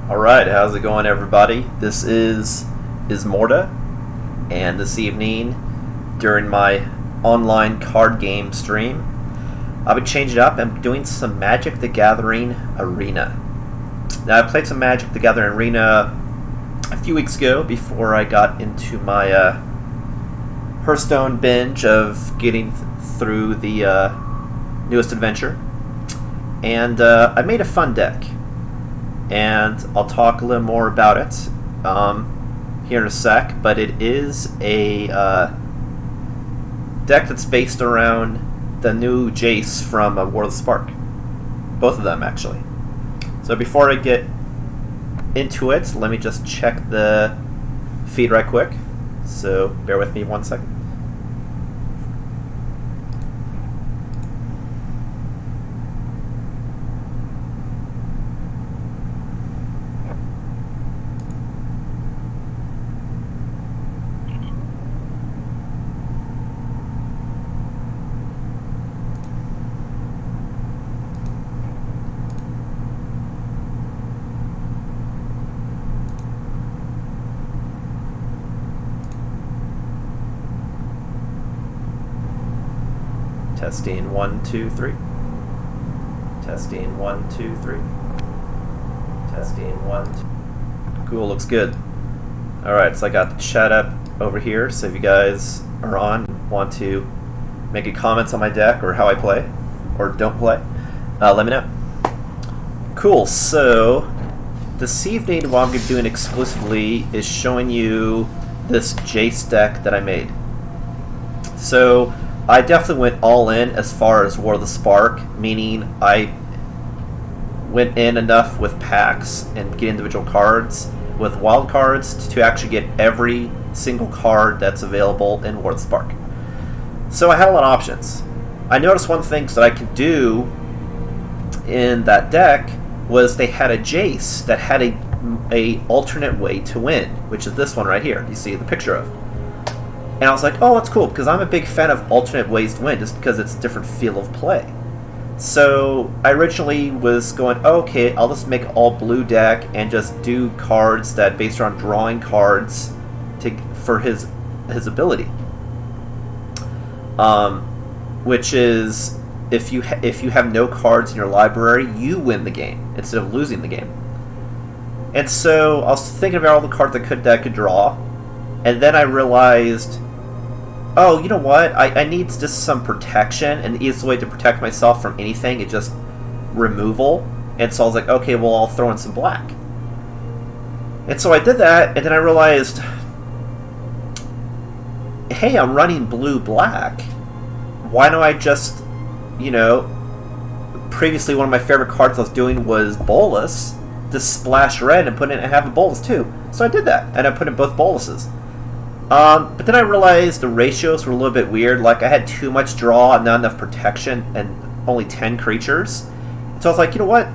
Alright, how's it going, everybody? This is Ismortah, and this evening, during my online card game stream, I'll be changing it up and doing some Magic the Gathering Arena. Now, I played some Magic the Gathering Arena a few weeks ago before I got into my Hearthstone binge of getting through the newest adventure. And I made a fun deck. And I'll talk a little more about it here in a sec, but it is a deck that's based around the new Jace from War of the Spark. Both of them, actually. So before I get into it, let me just check the feed right quick. So bear with me 1 second. Testing 1, 2, 3. Testing 1, 2, 3. Testing 1, 2. Cool, looks good. Alright, so I got the chat up over here, so if you guys are on, want to make any comments on my deck or how I play, or don't play, let me know. Cool, so this evening what I'm going to be doing exclusively is showing you this Jace deck that I made. So I definitely went all in as far as War of the Spark, meaning I went in enough with packs and get individual cards with wild cards to actually get every single card that's available in War of the Spark. So I had a lot of options. I noticed one thing that I could do in that deck was they had a Jace that had a alternate way to win, which is this one right here. You see the picture of. And I was like, oh, that's cool, because I'm a big fan of alternate ways to win, just because it's a different feel of play. So I originally was going, oh, okay, I'll just make an all blue deck and just do cards that based on drawing cards for his ability. Which is, if you have no cards in your library, you win the game instead of losing the game. And so I was thinking about all the cards that I could draw, and then I realized, oh, you know what? I need just some protection, and the easiest way to protect myself from anything is just removal. And so I was like, okay, well, I'll throw in some black. And so I did that, and then I realized, hey, I'm running blue-black. Why don't I just, previously one of my favorite cards I was doing was Bolas, just splash red and put in and have a Bolas too. So I did that, and I put in both Bolases. But then I realized the ratios were a little bit weird. Like, I had too much draw and not enough protection and only 10 creatures. So I was like, you know what?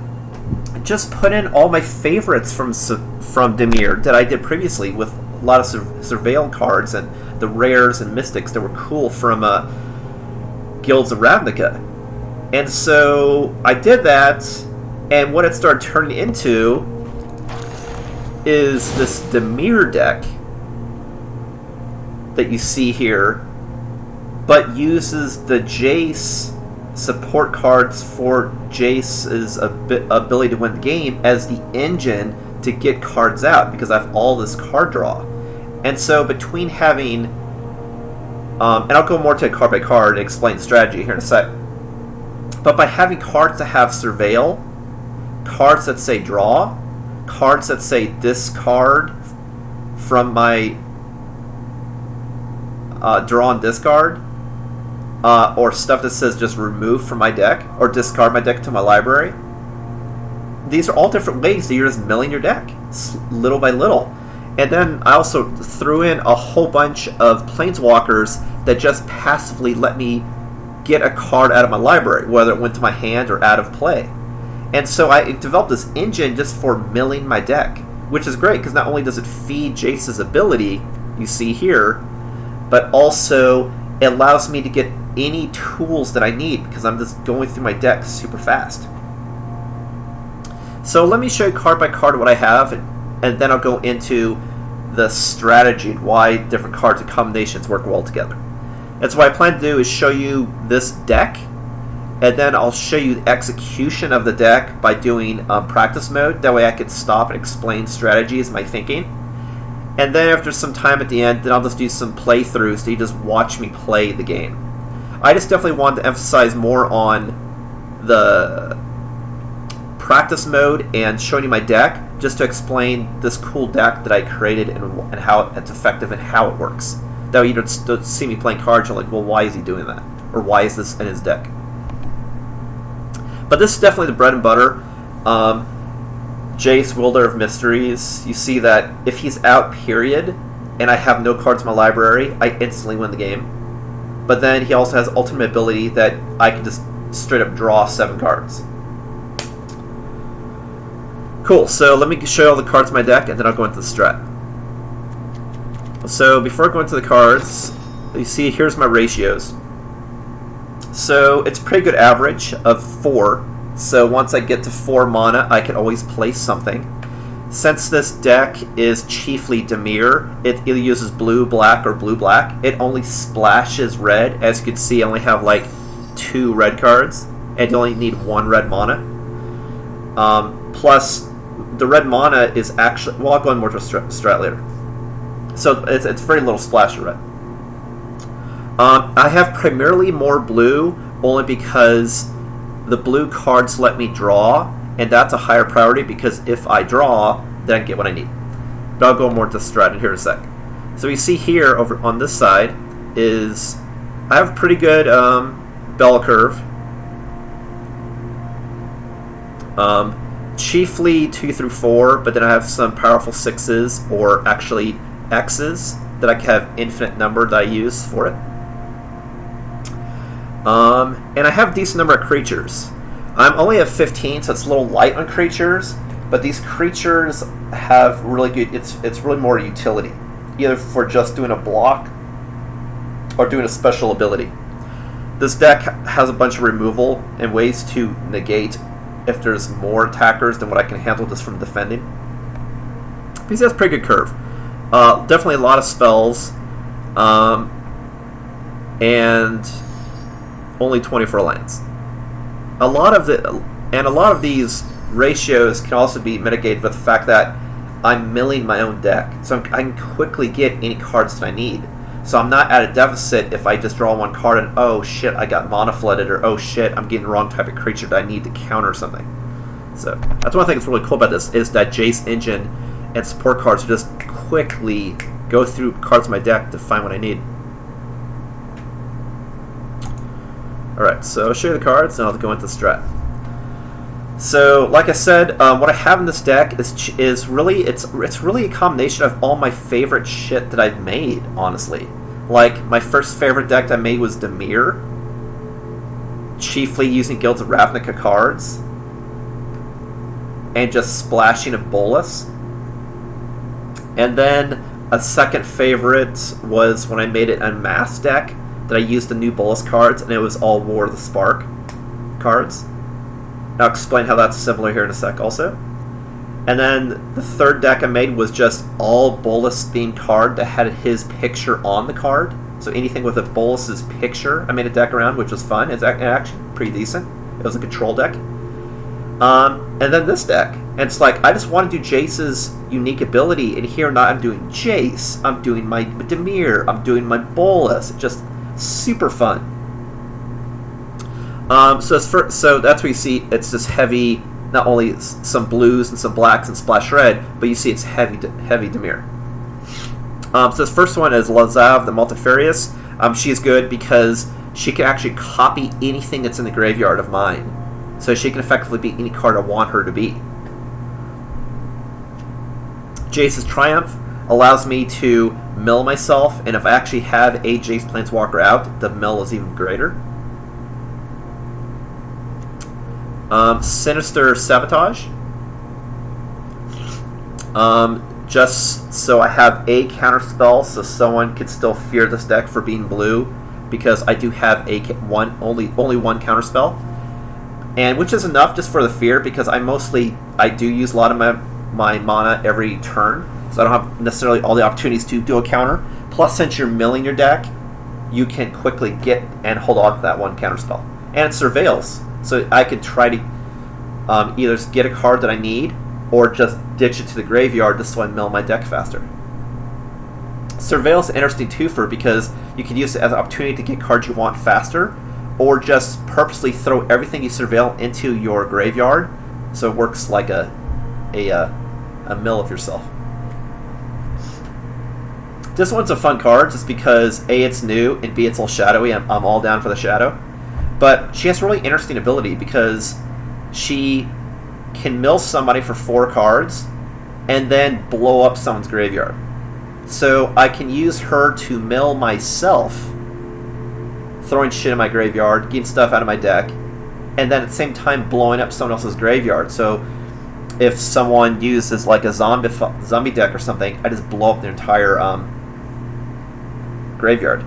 Just put in all my favorites from Dimir that I did previously with a lot of Surveil cards and the rares and mystics that were cool from Guilds of Ravnica. And so I did that, and what it started turning into is this Dimir deck that you see here, but uses the Jace support cards for Jace's ability to win the game as the engine to get cards out, because I have all this card draw. And so between having, and I'll go more to card by card and explain the strategy here in a sec, but by having cards that have Surveil, cards that say draw, cards that say discard from my draw and discard, or stuff that says just remove from my deck, or discard my deck to my library. These are all different ways that you're just milling your deck, little by little. And then I also threw in a whole bunch of Planeswalkers that just passively let me get a card out of my library, whether it went to my hand or out of play. And so I developed this engine just for milling my deck, which is great, because not only does it feed Jace's ability, you see here, but also it allows me to get any tools that I need, because I'm just going through my deck super fast. So let me show you card by card what I have, and then I'll go into the strategy and why different cards and combinations work well together. And so what I plan to do is show you this deck, and then I'll show you the execution of the deck by doing practice mode. That way I can stop and explain strategies, my thinking. And then after some time at the end, then I'll just do some playthroughs so you just watch me play the game. I just definitely wanted to emphasize more on the practice mode and showing you my deck, just to explain this cool deck that I created and how it's effective and how it works. That way you don't see me playing cards and you're like, well, why is he doing that? Or why is this in his deck? But this is definitely the bread and butter. Jace, Wielder of Mysteries. You see that if he's out, period, and I have no cards in my library, I instantly win the game. But then he also has ultimate ability that I can just straight up draw 7 cards. Cool, so let me show you all the cards in my deck, and then I'll go into the strat. So before I go into the cards, you see here's my ratios. So it's a pretty good average of 4. So once I get to 4 mana, I can always place something. Since this deck is chiefly Dimir, it either uses blue-black or blue-black. It only splashes red. As you can see, I only have like 2 red cards, and you only need 1 red mana. Plus, the red mana is actually... Well, I'll go into more to strat later. So it's very little splash of red. I have primarily more blue, only because the blue cards let me draw, and that's a higher priority because if I draw, then I get what I need. But I'll go more to strat in here in a sec. So you see here, over on this side, is I have pretty good bell curve. Chiefly 2 through 4, but then I have some powerful 6s, or actually X's, that I can have infinite number that I use for it. And I have a decent number of creatures. I'm only at 15, so it's a little light on creatures, but these creatures have really good, it's really more utility, either for just doing a block or doing a special ability. This deck has a bunch of removal and ways to negate if there's more attackers than what I can handle just from defending. Because it has a pretty good curve. Definitely a lot of spells, and only 24 lands. A lot of these ratios can also be mitigated with the fact that I'm milling my own deck, so I can quickly get any cards that I need. So I'm not at a deficit if I just draw 1 card and oh shit, I got mana flooded, or oh shit, I'm getting the wrong type of creature that I need to counter something. So that's one thing that's really cool about this, is that Jace engine and support cards just quickly go through cards in my deck to find what I need. Alright, so I'll show you the cards and I'll go into strat. So, like I said, what I have in this deck is really it's really a combination of all my favorite shit that I've made, honestly. Like, my first favorite deck that I made was Dimir, chiefly using Guilds of Ravnica cards, and just splashing a Bolas. And then a second favorite was when I made it a mass deck that I used the new Bolas cards, and it was all War of the Spark cards. I'll explain how that's similar here in a sec also. And then the third deck I made was just all Bolas themed card that had his picture on the card. So anything with a Bolas's picture I made a deck around, which was fun. It's actually pretty decent. It was a control deck. And then this deck. And it's like, I just want to do Jace's unique ability, and here not I'm doing Jace, I'm doing my Dimir, I'm doing my Bolas. It's just super fun. So that's where you see it's just heavy, not only some blues and some blacks and splash red, but you see it's heavy Dimir. So this first one is Lazav the Multifarious. She's good because she can actually copy anything that's in the graveyard of mine. So she can effectively be any card I want her to be. Jace's Triumph allows me to mill myself, and if I actually have a Jace Planeswalker out, the mill is even greater. Sinister Sabotage. Just so I have a counterspell, so someone could still fear this deck for being blue, because I do have only one counterspell. and which is enough just for the fear, because I do use a lot of my mana every turn, so I don't have necessarily all the opportunities to do a counter. Plus, since you're milling your deck, you can quickly get and hold on to that one counter spell. And it surveils, so I could try to either get a card that I need, or just ditch it to the graveyard just so I mill my deck faster. Surveil's an interesting twofer because you can use it as an opportunity to get cards you want faster, or just purposely throw everything you surveil into your graveyard, so it works like a mill of yourself. This one's a fun card just because A, it's new, and B, it's a little shadowy. I'm all down for the shadow. But she has a really interesting ability because she can mill somebody for 4 cards and then blow up someone's graveyard. So I can use her to mill myself, throwing shit in my graveyard, getting stuff out of my deck, and then at the same time blowing up someone else's graveyard. So if someone uses like a zombie deck or something, I just blow up their entire graveyard.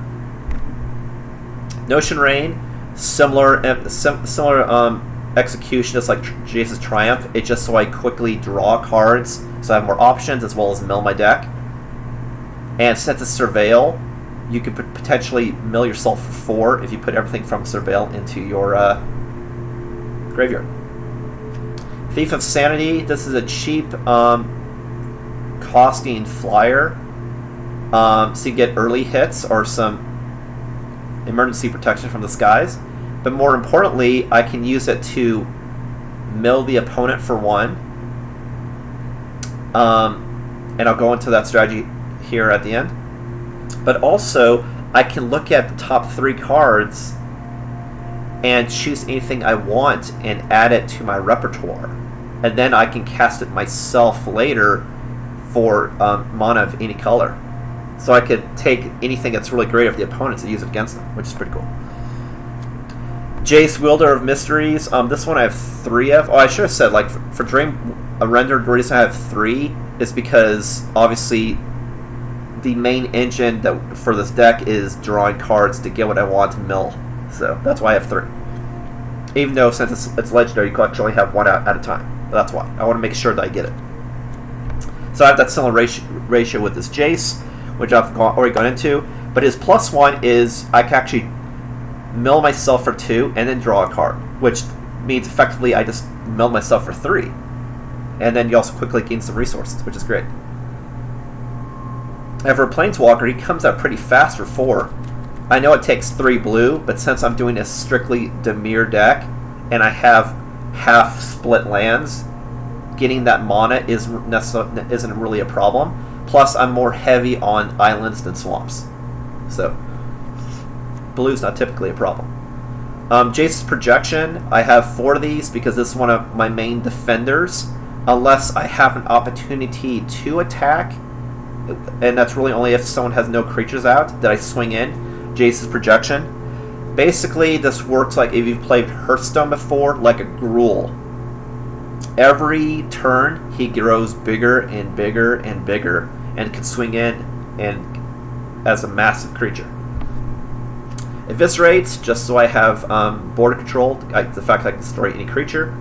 Notion Rain, similar execution, just like Jace's Triumph. It's just so I quickly draw cards, so I have more options as well as mill my deck. And since it's Surveil, you could potentially mill yourself for 4 if you put everything from Surveil into your graveyard. Thief of Sanity. This is a cheap costing flyer, so you get early hits or some emergency protection from the skies. But more importantly, I can use it to mill the opponent for 1. And I'll go into that strategy here at the end. But also, I can look at the top 3 cards and choose anything I want and add it to my repertoire. And then I can cast it myself later for mana of any color. So I could take anything that's really great of the opponents and use it against them, which is pretty cool. Jace, Wielder of Mysteries. This one I have 3 of. Oh, I should have said, like, for Dream, a rendered reason I have 3 is because, obviously, the main engine for this deck is drawing cards to get what I want to mill. So that's why I have 3. Even though, since it's legendary, you can actually have 1 at a time. That's why. I want to make sure that I get it. So I have that similar ratio with this Jace, which I've already gone into. But his +1 is I can actually mill myself for 2 and then draw a card, which means effectively I just mill myself for 3. And then you also quickly gain some resources, which is great. And for a Planeswalker, he comes out pretty fast for 4. I know it takes 3 blue, but since I'm doing a strictly Dimir deck, and I have half split lands, getting that mana isn't really a problem. Plus, I'm more heavy on islands than swamps. So, blue's not typically a problem. Jace's Projection, I have 4 of these because this is one of my main defenders. Unless I have an opportunity to attack, and that's really only if someone has no creatures out, that I swing in Jace's Projection. Basically, this works like if you've played Hearthstone before, like a Gruul. Every turn, he grows bigger and bigger and bigger, and can swing in and as a massive creature. Eviscerate, just so I have border control, the fact that I can destroy any creature.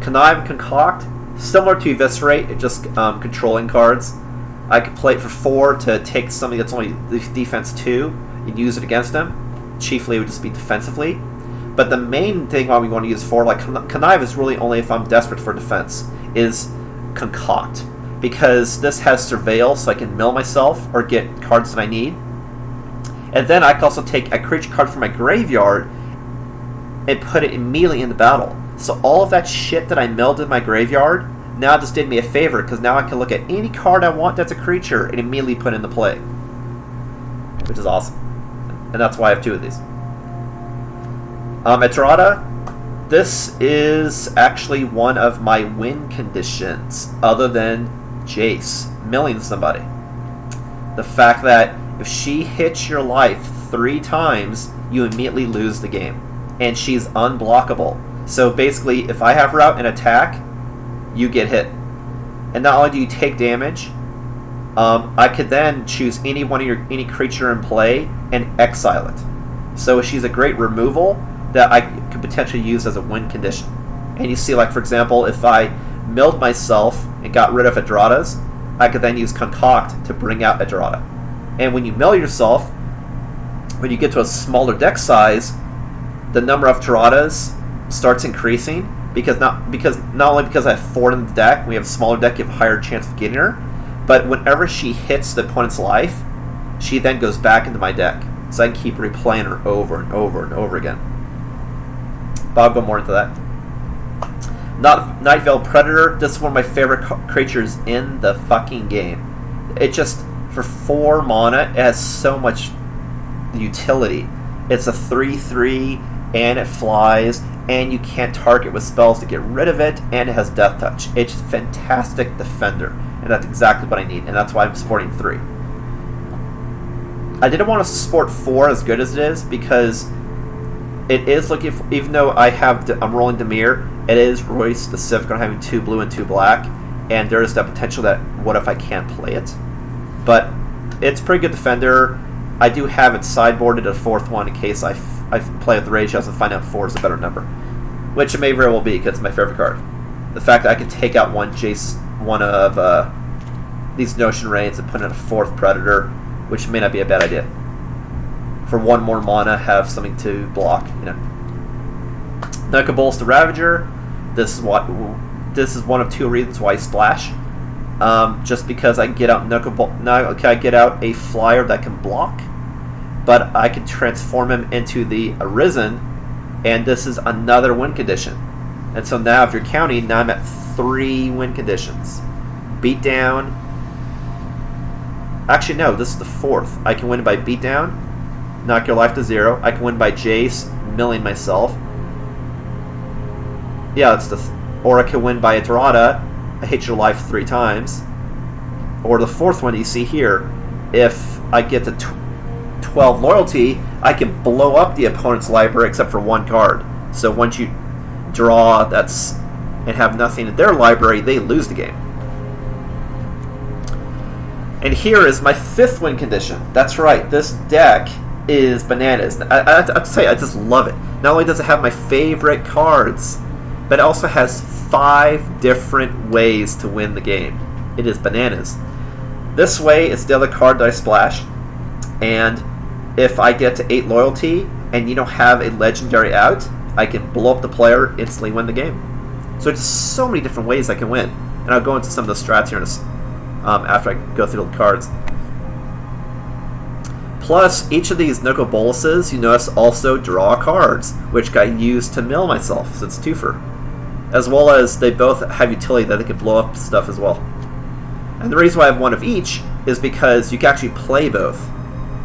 Connive and Concoct, similar to Eviscerate, just controlling cards. I could play it for 4 to take something that's only defense 2 and use it against him. Chiefly, it would just be defensively. But the main thing why we want to use 4, like Connive is really only if I'm desperate for defense, is Concoct. Because this has Surveil, so I can mill myself or get cards that I need. And then I can also take a creature card from my graveyard and put it immediately in the battle. So all of that shit that I milled in my graveyard now just did me a favor, because now I can look at any card I want that's a creature and immediately put into play. Which is awesome. And that's why I have 2 of these. Eterata, this is actually one of my win conditions, other than Jace, milling somebody. The fact that if she hits your life 3 times, you immediately lose the game. And she's unblockable. So basically, if I have her out and attack, you get hit. And not only do you take damage, I could then choose any creature in play and exile it. So she's a great removal that I could potentially use as a win condition. And you see, like, for example, if I milled myself and got rid of Adradas, I could then use Concoct to bring out Adrada. And when you mill yourself, when you get to a smaller deck size, the number of Adradas starts increasing, because not only because I have 4 in the deck, when you have a smaller deck, you have a higher chance of getting her, but whenever she hits the opponent's life, she then goes back into my deck. So I can keep replaying her over and over and over again. But I'll go more into that. Night Veil Predator, this is one of my favorite creatures in the fucking game. It just, for 4 mana, it has so much utility. It's a 3/3, and it flies, and you can't target with spells to get rid of it, and it has Death Touch. It's a fantastic defender, and that's exactly what I need, and that's why I'm supporting 3. I didn't want to support 4 as good as it is, because it is looking for, even though I'm rolling Dimir, it is really specific on having 2 blue and 2 black, and there is that potential that what if I can't play it. But it's a pretty good defender. I do have it sideboarded a 4th one in case I play with Rage House and find out 4 is a better number, which it may very well be because it's my favorite card. The fact that I can take out one Jace, one of these Notion Rains, and put in a 4th Predator, which may not be a bad idea. For 1 more mana, have something to block, you know. Bolas the Ravager. This is one of 2 reasons why I splash. Just because I can get out I get out a flyer that can block, but I can transform him into the Arisen, and this is another win condition. And so now, if you're counting, now I'm at 3 win conditions. Beatdown. Actually, no, this is the 4th. I can win by Beatdown, knock your life to 0. I can win by Jace, milling myself. Yeah, that's or I can win by Adrada, I hit your life 3 times. Or the 4th one you see here, if I get to 12 loyalty, I can blow up the opponent's library except for 1 card. So once you draw and have nothing in their library, they lose the game. And here is my 5th win condition. That's right, this deck is bananas. I have to say, I just love it. Not only does it have my favorite cards, but it also has 5 different ways to win the game. It is bananas. This way is the other card that I splash, and if I get to 8 loyalty and you don't have a legendary out, I can blow up the player, instantly win the game. So it's so many different ways I can win, and I'll go into some of the strats here after I go through the cards. Plus, each of these Nicol Bolases, you notice, also draw cards, which I use to mill myself, so it's 2-fer. As well as they both have utility that they can blow up stuff as well. And the reason why I have 1 of each is because you can actually play both,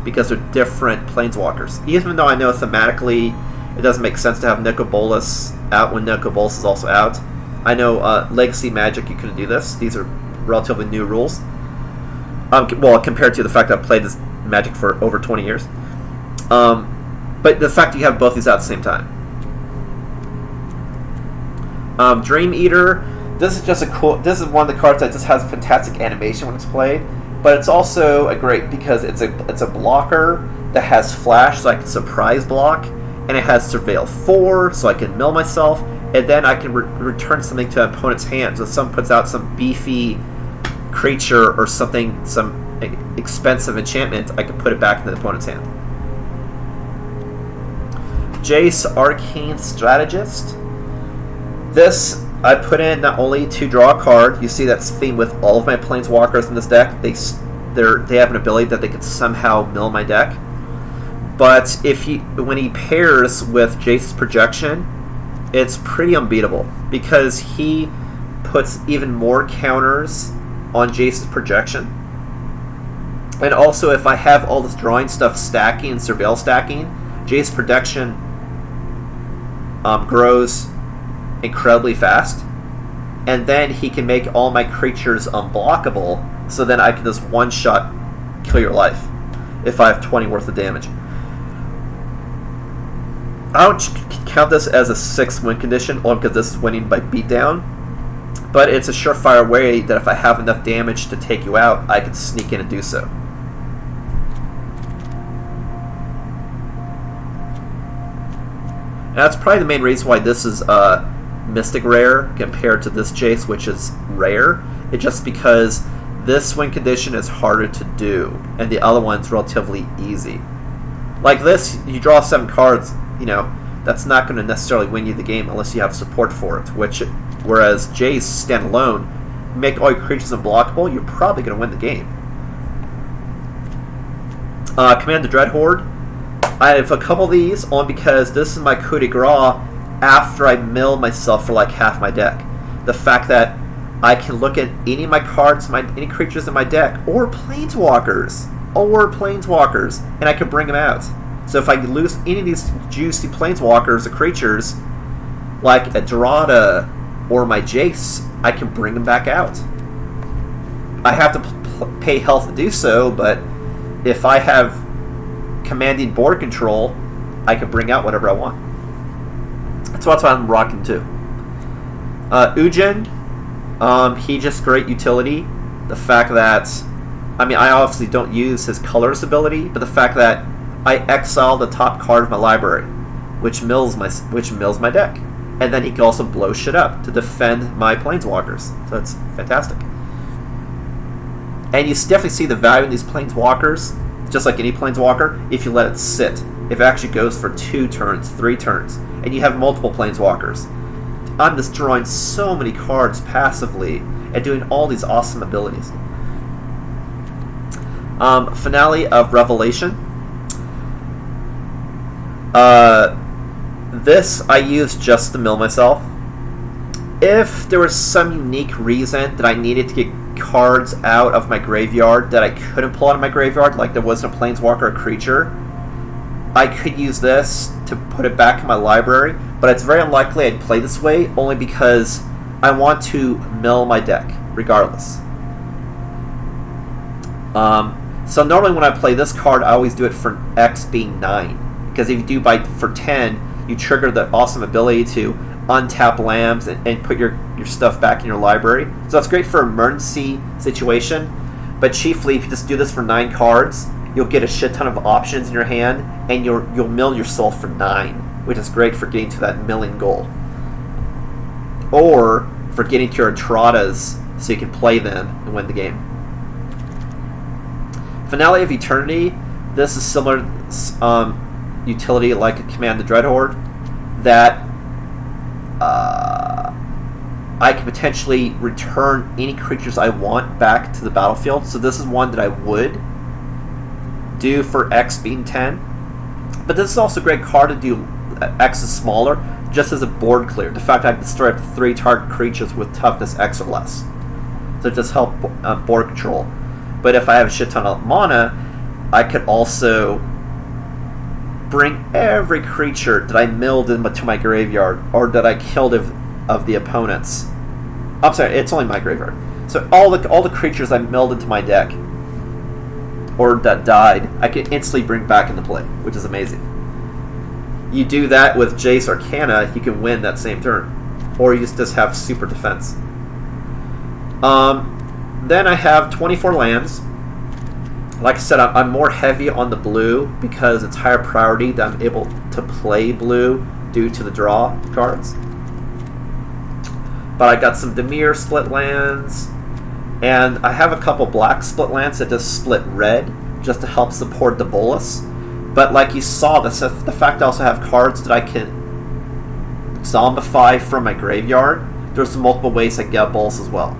because they're different planeswalkers. Even though I know thematically it doesn't make sense to have Nicol Bolas out when Nicol Bolas is also out. I know Legacy Magic you couldn't do this. These are relatively new rules. Well, compared to the fact that I've played this Magic for over 20 years. But the fact that you have both these out at the same time. Dream Eater. This is just this is one of the cards that just has fantastic animation when it's played, but it's also a great because it's a blocker that has flash, so I can surprise block, and it has Surveil 4, so I can mill myself, and then I can return something to an opponent's hand. So if someone puts out some beefy creature or something, some expensive enchantment, I can put it back into the opponent's hand. Jace, Arcane Strategist. This I put in not only to draw a card. You see that's themed with all of my planeswalkers in this deck. They have an ability that they can somehow mill my deck. But when he pairs with Jace's Projection, it's pretty unbeatable because he puts even more counters on Jace's Projection. And also, if I have all this drawing stuff stacking and Surveil stacking, Jace's Projection grows incredibly fast, and then he can make all my creatures unblockable, so then I can just one-shot kill your life if I have 20 worth of damage. I don't count this as a 6 win condition, only because this is winning by beatdown, but it's a surefire way that if I have enough damage to take you out, I can sneak in and do so. And that's probably the main reason why this is Mystic Rare compared to this Jace, which is rare. It's just because this win condition is harder to do, and the other one's relatively easy. Like this, you draw 7 cards, you know, that's not going to necessarily win you the game unless you have support for it. Whereas Jace, standalone, make all your creatures unblockable, you're probably going to win the game. Command the Dreadhorde. I have a couple of these, only because this is my coup de grace after I mill myself for like half my deck. The fact that I can look at any of my cards, any creatures in my deck, or planeswalkers, and I can bring them out. So if I lose any of these juicy planeswalkers or creatures, like a Dorada or my Jace, I can bring them back out. I have to pay health to do so, but if I have commanding board control, I can bring out whatever I want. So that's what I'm rocking too. Ujin, he just great utility. The fact that, I mean, I obviously don't use his colors ability, but the fact that I exile the top card of my library, which mills my deck, and then he can also blow shit up to defend my planeswalkers. So that's fantastic. And you definitely see the value in these planeswalkers, just like any planeswalker, if you let it sit. If it actually goes for 2 turns, 3 turns, and you have multiple planeswalkers. I'm just drawing so many cards passively and doing all these awesome abilities. Finale of Revelation. This I use just to mill myself. If there was some unique reason that I needed to get cards out of my graveyard that I couldn't pull out of my graveyard, like there wasn't a planeswalker or creature, I could use this to put it back in my library, but it's very unlikely I'd play this way, only because I want to mill my deck, regardless. So normally when I play this card, I always do it for X being 9, because if you do for 10, you trigger the awesome ability to untap lands and put your stuff back in your library. So that's great for emergency situation, but chiefly if you just do this for 9 cards, you'll get a shit ton of options in your hand, and you'll mill yourself for 9, which is great for getting to that milling goal. Or for getting to your Entradas so you can play them and win the game. Finale of Eternity. This is similar utility like a Command the Dreadhorde, that I can potentially return any creatures I want back to the battlefield. So this is one that I would do for X being 10. But this is also a great card to do X is smaller, just as a board clear. The fact I can destroy up to 3 target creatures with toughness X or less. So it just helps board control. But if I have a shit ton of mana, I could also bring every creature that I milled into my graveyard, or that I killed of the opponents. I'm sorry, it's only my graveyard. So all the creatures I milled into my deck, or that died, I can instantly bring back into play, which is amazing. You do that with Jace Arcana, you can win that same turn. Or you just have super defense. Then I have 24 lands. Like I said, I'm more heavy on the blue because it's higher priority that I'm able to play blue due to the draw cards. But I got some Dimir split lands, and I have a couple black split lands that just split red just to help support the Bolas. But like you saw, the fact I also have cards that I can zombify from my graveyard, there's multiple ways I get Bolas as well.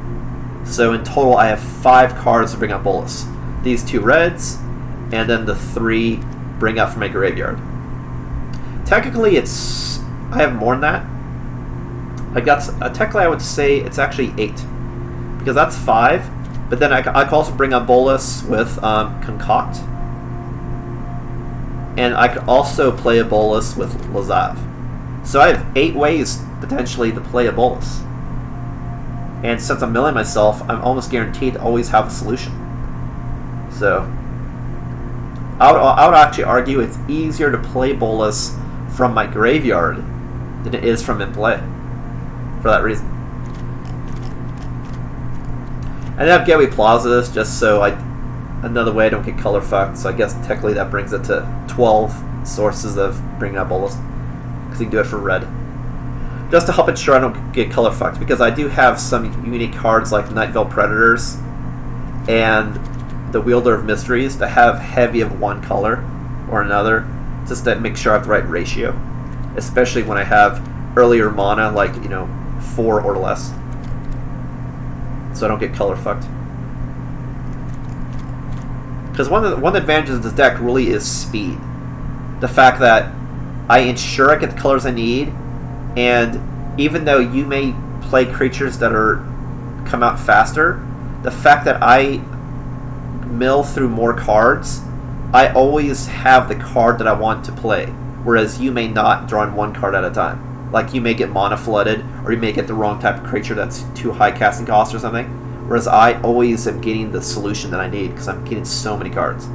So in total I have 5 cards to bring out Bolas. These 2 reds, and then the 3 bring out from my graveyard. Technically I have more than that. Technically I would say it's actually 8, because that's 5, but then I can also bring out Bolas with Concoct, and I could also play a Bolas with Lazav. So I have 8 ways potentially to play a Bolas. And since I'm milling myself, I'm almost guaranteed to always have a solution. So I would actually argue it's easier to play Bolas from my graveyard than it is from in play, for that reason. And then I have Gateway Plazas, just so another way I don't get color fucked, so I guess technically that brings it to 12 sources of bringing out Bolas. because you can do it for red. Just to help ensure I don't get color fucked, because I do have some unique cards like Night Veil Predators and the Wielder of Mysteries that have heavy of one color or another, just to make sure I have the right ratio, especially when I have earlier mana, like, 4 or less, so I don't get color fucked. Because one of the advantages of this deck really is speed. The fact that I ensure I get the colors I need, and even though you may play creatures that come out faster, the fact that I mill through more cards, I always have the card that I want to play, whereas you may not, drawing one card at a time. Like, you may get mana flooded, or you may get the wrong type of creature that's too high casting cost or something, whereas I always am getting the solution that I need, because I'm getting so many cards.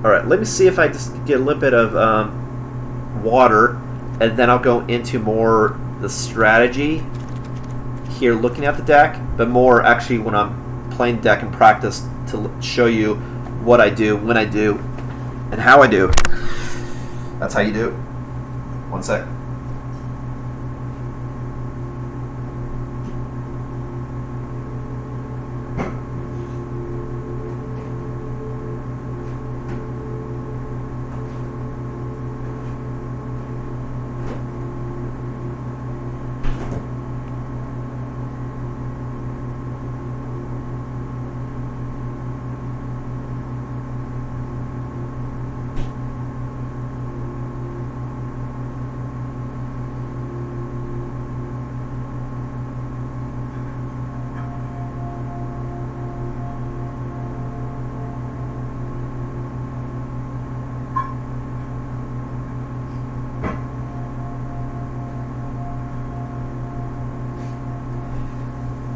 Alright, let me see if I just get a little bit of water, and then I'll go into more the strategy here looking at the deck, but more actually when I'm playing deck in practice to show you what I do, when I do, and how I do. That's how you do it. One sec.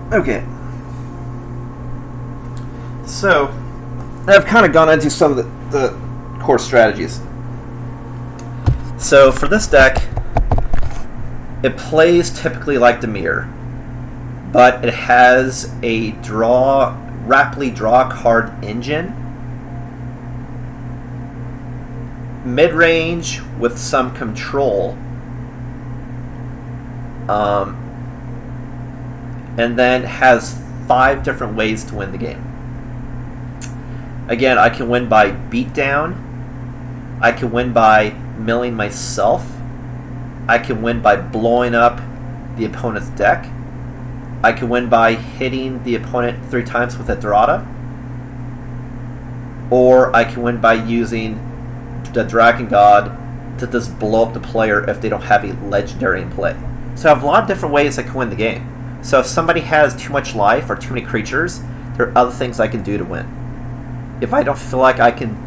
Okay, so I've kind of gone into some of the core strategies. So for this deck, it plays typically like Dimir, but it has a rapidly draw card engine, mid-range with some control, and then has 5 different ways to win the game. Again, I can win by beatdown, I can win by milling myself, I can win by blowing up the opponent's deck, I can win by hitting the opponent 3 times with a Dorada, or I can win by using the Dragon God to just blow up the player if they don't have a legendary in play. So I have a lot of different ways I can win the game. So if somebody has too much life or too many creatures, there are other things I can do to win. If I don't feel like I can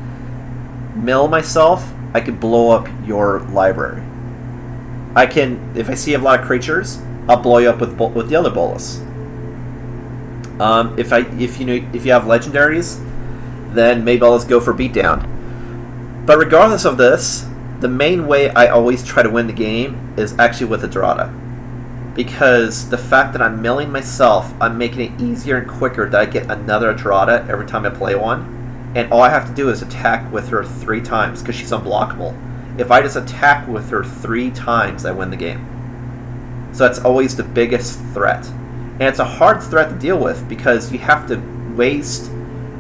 mill myself, I can blow up your library. I can, if I see a lot of creatures, I'll blow you up with the other Bolas. If you have legendaries, then maybe I'll just go for beatdown. But regardless of this, the main way I always try to win the game is actually with a Dorada. Because the fact that I'm milling myself, I'm making it easier and quicker that I get another Dorada every time I play one. And all I have to do is attack with her 3 times, because she's unblockable. If I just attack with her 3 times, I win the game. So that's always the biggest threat. And it's a hard threat to deal with, because you have to waste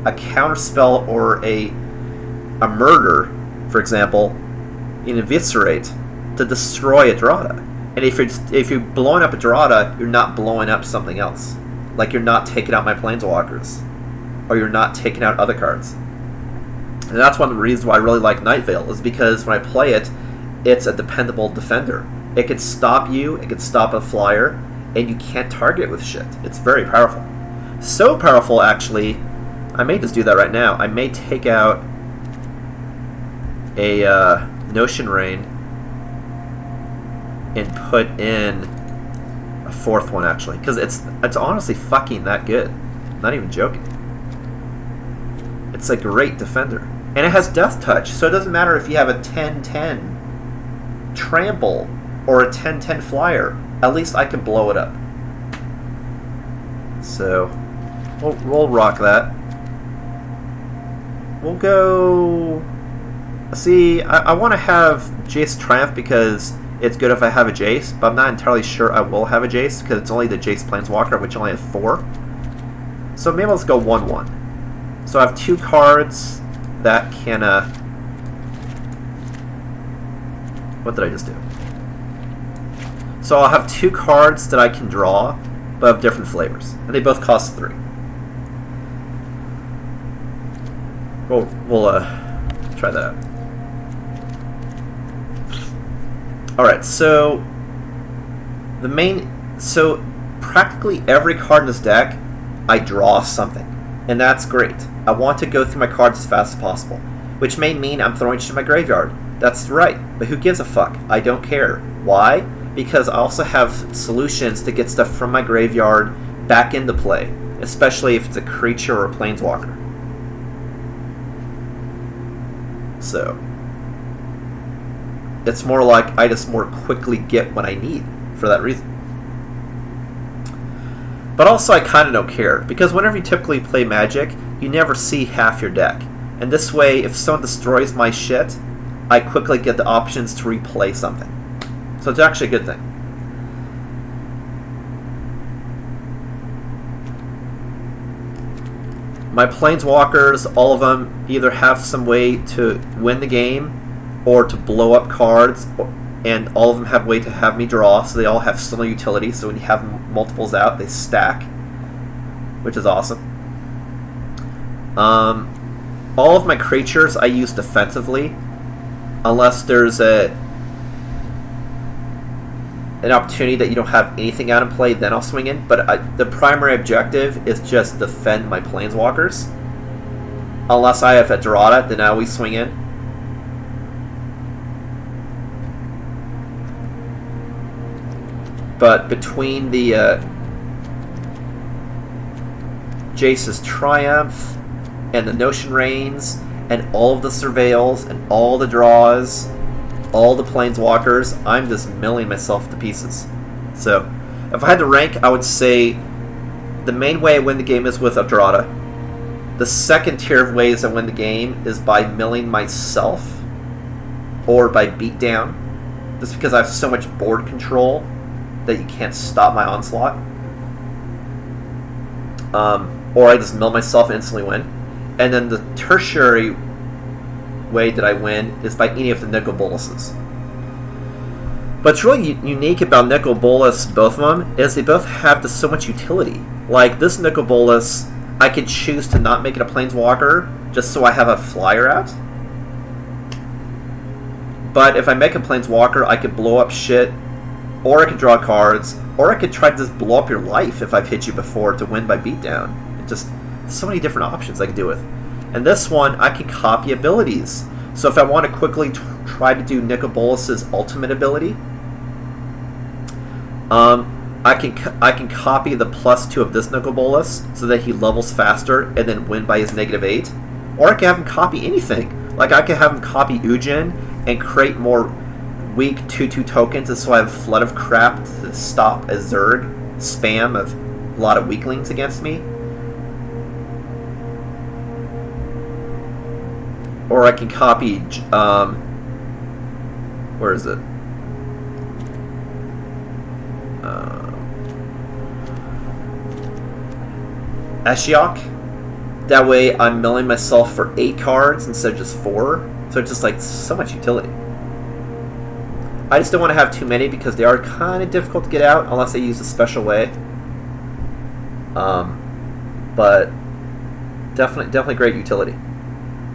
a counterspell or a murder, for example, in Eviscerate, to destroy a Dorada. And if you're blowing up a Dorada, you're not blowing up something else. Like, you're not taking out my Planeswalkers, or you're not taking out other cards. And that's one of the reasons why I really like Night Veil, is because when I play it, it's a dependable defender. It can stop you, it can stop a flyer, and you can't target it with shit. It's very powerful. So powerful, actually, I may just do that right now. I may take out a Notion Rain and put in a 4th one, actually, because it's honestly fucking that good. Not even joking. It's a great defender. And it has Death Touch, so it doesn't matter if you have a 10-10 Trample or a 10-10 Flyer. At least I can blow it up. So, we'll rock that. We'll go See, I want to have Jace Triumph because it's good if I have a Jace, but I'm not entirely sure I will have a Jace because it's only the Jace Planeswalker, which only has 4. So maybe let's go 1/1. So I have 2 cards that can... What did I just do? So I'll have 2 cards that I can draw, but of different flavors. And they both cost 3. We'll try that out. Alright, so practically every card in this deck, I draw something. And that's great. I want to go through my cards as fast as possible, which may mean I'm throwing shit in my graveyard. That's right, but who gives a fuck? I don't care. Why? Because I also have solutions to get stuff from my graveyard back into play, especially if it's a creature or a planeswalker. So, it's more like I just more quickly get what I need for that reason. But also I kind of don't care, because whenever you typically play Magic, you never see half your deck. And this way, if someone destroys my shit, I quickly get the options to replay something. So it's actually a good thing. My Planeswalkers, all of them, either have some way to win the game or to blow up cards, and all of them have a way to have me draw, so they all have similar utility, so when you have multiples out, they stack, which is awesome. All of my creatures I use defensively, unless there's an opportunity that you don't have anything out in play, then I'll swing in. But the primary objective is just defend my Planeswalkers. Unless I have a Dorada, then I always swing in. But between the Jace's Triumph and the Notion Reigns and all of the Surveils and all the draws, all the Planeswalkers, I'm just milling myself to pieces. So, if I had to rank, I would say the main way I win the game is with a Dorada. The second tier of ways I win the game is by milling myself or by beatdown, just because I have so much board control that you can't stop my onslaught. Or I just mill myself and instantly win. And then the tertiary way that I win is by any of the Nicol Bolases. But what's really unique about Nicol Bolas, both of them, is they both have so much utility. Like this Nicol Bolas, I could choose to not make it a Planeswalker just so I have a flyer out. But if I make a Planeswalker, I could blow up shit, or I could draw cards, or I could try to just blow up your life if I've hit you before to win by beatdown. Just so many different options I can do with. And this one, I can copy abilities. So if I want to quickly try to do Nicol Bolas's ultimate ability, I can copy the +2 of this Nicol Bolas so that he levels faster and then win by his -8. Or I can have him copy anything. Like I can have him copy Ujin and create more weak 2/2 tokens, so I have a flood of crap to stop a Zerg spam of a lot of weaklings against me. Or I can copy, where is it? Ashiok. That way I'm milling myself for 8 cards instead of just 4. So it's just like so much utility. I just don't want to have too many because they are kind of difficult to get out unless I use a special way. But definitely great utility.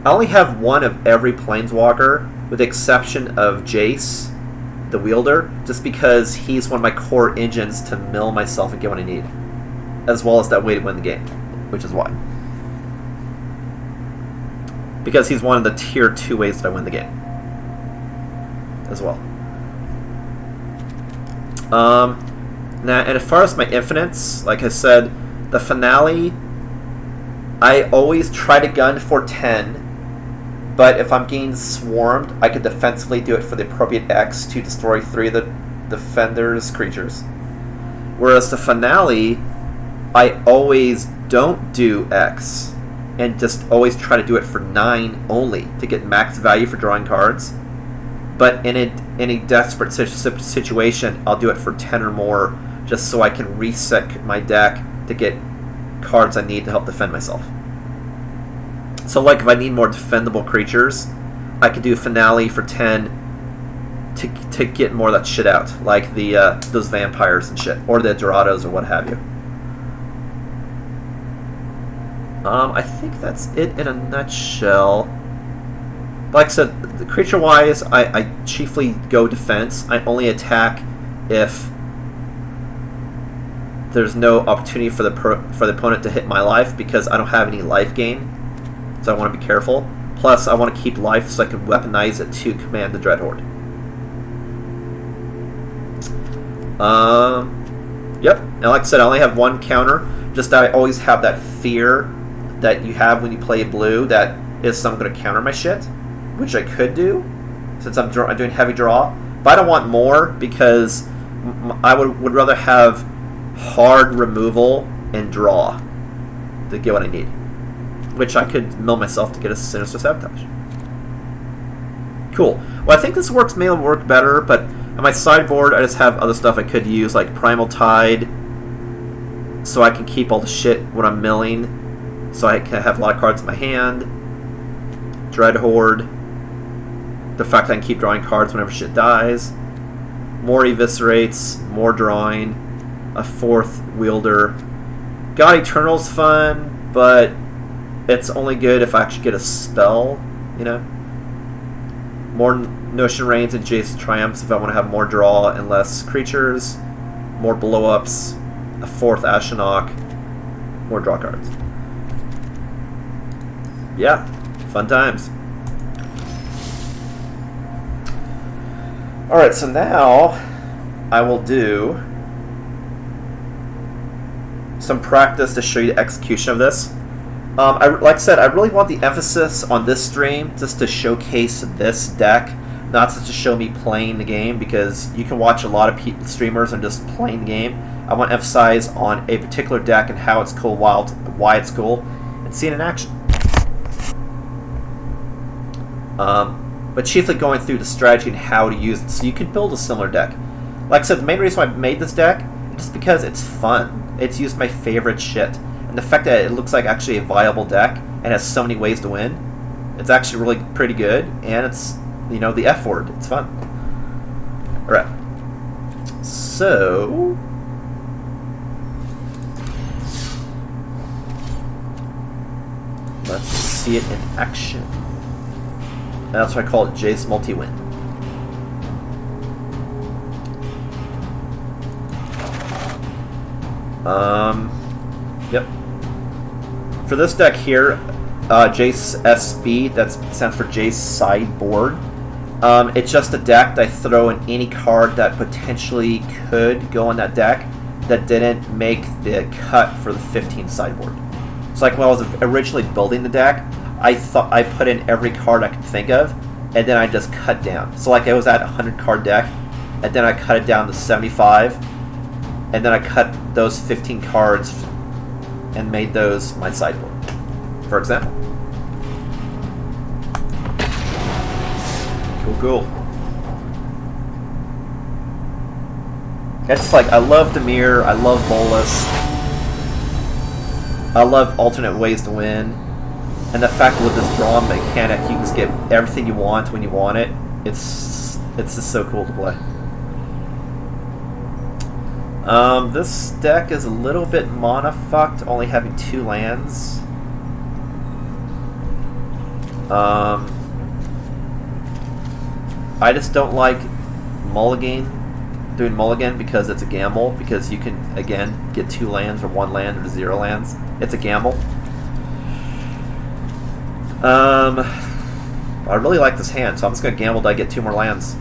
I only have one of every Planeswalker, with the exception of Jace, the Wielder, just because he's one of my core engines to mill myself and get what I need, as well as that way to win the game, which is why. Because he's one of the tier 2 ways that I win the game, as well. Now, and as far as my infinites, like I said, the finale, I always try to gun for 10. But if I'm getting swarmed, I could defensively do it for the appropriate X to destroy 3 of the defender's creatures. Whereas the finale, I always don't do X. and just always try to do it for 9 only to get max value for drawing cards. But in a desperate situation, I'll do it for 10 or more, just so I can reset my deck to get cards I need to help defend myself. So like if I need more defendable creatures, I could do a Finale for 10 to get more of that shit out, like the those vampires and shit, or the Dorados or what have you. I think that's it in a nutshell. Like I said, the creature-wise, I chiefly go defense. I only attack if there's no opportunity for the opponent to hit my life, because I don't have any life gain, so I want to be careful. Plus, I want to keep life so I can weaponize it to command the Dreadhorde. Yep, and like I said, I only have 1 counter, just that I always have that fear that you have when you play blue, that is someone going to counter my shit, which I could do, since I'm doing heavy draw. But I don't want more, because I would rather have hard removal and draw to get what I need, which I could mill myself to get a Sinister Sabotage. Cool. Well, I think this may work better, but on my sideboard, I just have other stuff I could use, like Primal Tide, so I can keep all the shit when I'm milling, so I can have a lot of cards in my hand. Dreadhorde, the fact that I can keep drawing cards whenever shit dies. More Eviscerates, more drawing, a 4th wielder. God Eternal's fun, but it's only good if I actually get a spell, you know? More Notion Reigns and Jace Triumphs if I want to have more draw and less creatures. More blow-ups, a 4th Ashnok, more draw cards. Yeah, fun times. Alright, so now I will do some practice to show you the execution of this. Like I said, I really want the emphasis on this stream just to showcase this deck, not just to show me playing the game, because you can watch a lot of streamers and just playing the game. I want to emphasize on a particular deck and how it's cool, why it's cool, and see it in action. But chiefly going through the strategy and how to use it, so you can build a similar deck. Like I said, the main reason why I made this deck is just because it's fun. It's used my favorite shit. And the fact that it looks like actually a viable deck and has so many ways to win, it's actually really pretty good, and it's, you know, the F word. It's fun. Alright. So let's see it in action. And that's why I call it Jace Multi-Win. Yep. For this deck here, Jace SB, that stands for Jace Sideboard. It's just a deck that I throw in any card that potentially could go on that deck that didn't make the cut for the 15 sideboard. So like when I was originally building the deck, I thought I put in every card I could think of, and then I just cut down. So like I was at a 100 card deck, and then I cut it down to 75, and then I cut those 15 cards and made those my sideboard, for example. Cool. It's just like, I love Dimir, I love Bolas, I love alternate ways to win, and the fact that with this draw mechanic, you can just get everything you want when you want it. It's just so cool to play. This deck is a little bit mana fucked, only having 2 lands. I just don't like doing mulligan, because it's a gamble, because you can, again, get 2 lands or 1 land or 0 lands. It's a gamble. I really like this hand, so I'm just going to gamble that I get 2 more lands.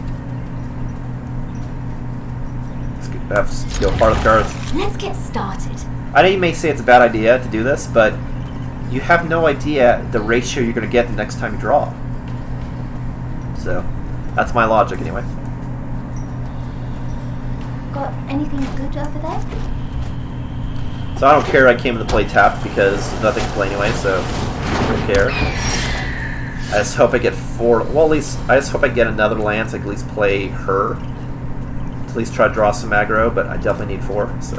Let's go hard with cards. Let's get started. I know you may say it's a bad idea to do this, but you have no idea the ratio you're going to get the next time you draw. So, that's my logic anyway. Got anything good over there? So I don't care I came into play tapped, because there's nothing to play anyway, so Don't care. I just hope I get 4. Well, at least I just hope I get another land so I can at least play her. To at least try to draw some aggro, but I definitely need 4. So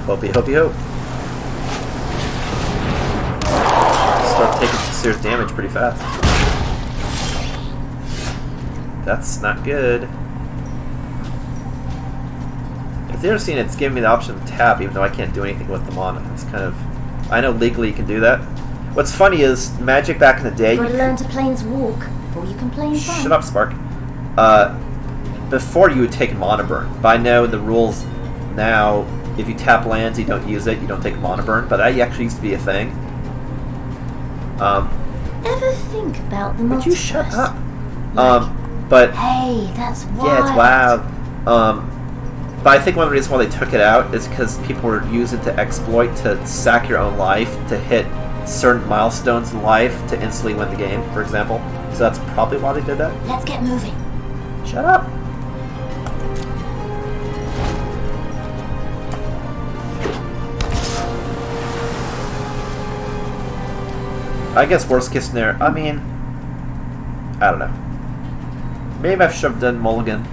hopey, hopey, hope. Start taking some serious damage pretty fast. That's not good. If you've ever seen it, it's giving me the option to tap even though I can't do anything with the mana. It's kind of... I know legally you can do that. What's funny is Magic back in the day... Gotta learn to planes walk before you can plane fun. Shut up, Spark. Before you would take mana burn. But I know the rules now, if you tap lands, you don't use it, you don't take mana burn. But that actually used to be a thing. Ever think about the multiverse? Would you shut up? But hey, that's wild. yeah, it's loud. But I think one of the reasons why they took it out is because people were using it to exploit, to sack your own life, to hit certain milestones in life to instantly win the game, for example. So that's probably why they did that. Let's get moving. Shut up. I guess worst case scenario, I mean, I don't know. Maybe I should have done Mulligan,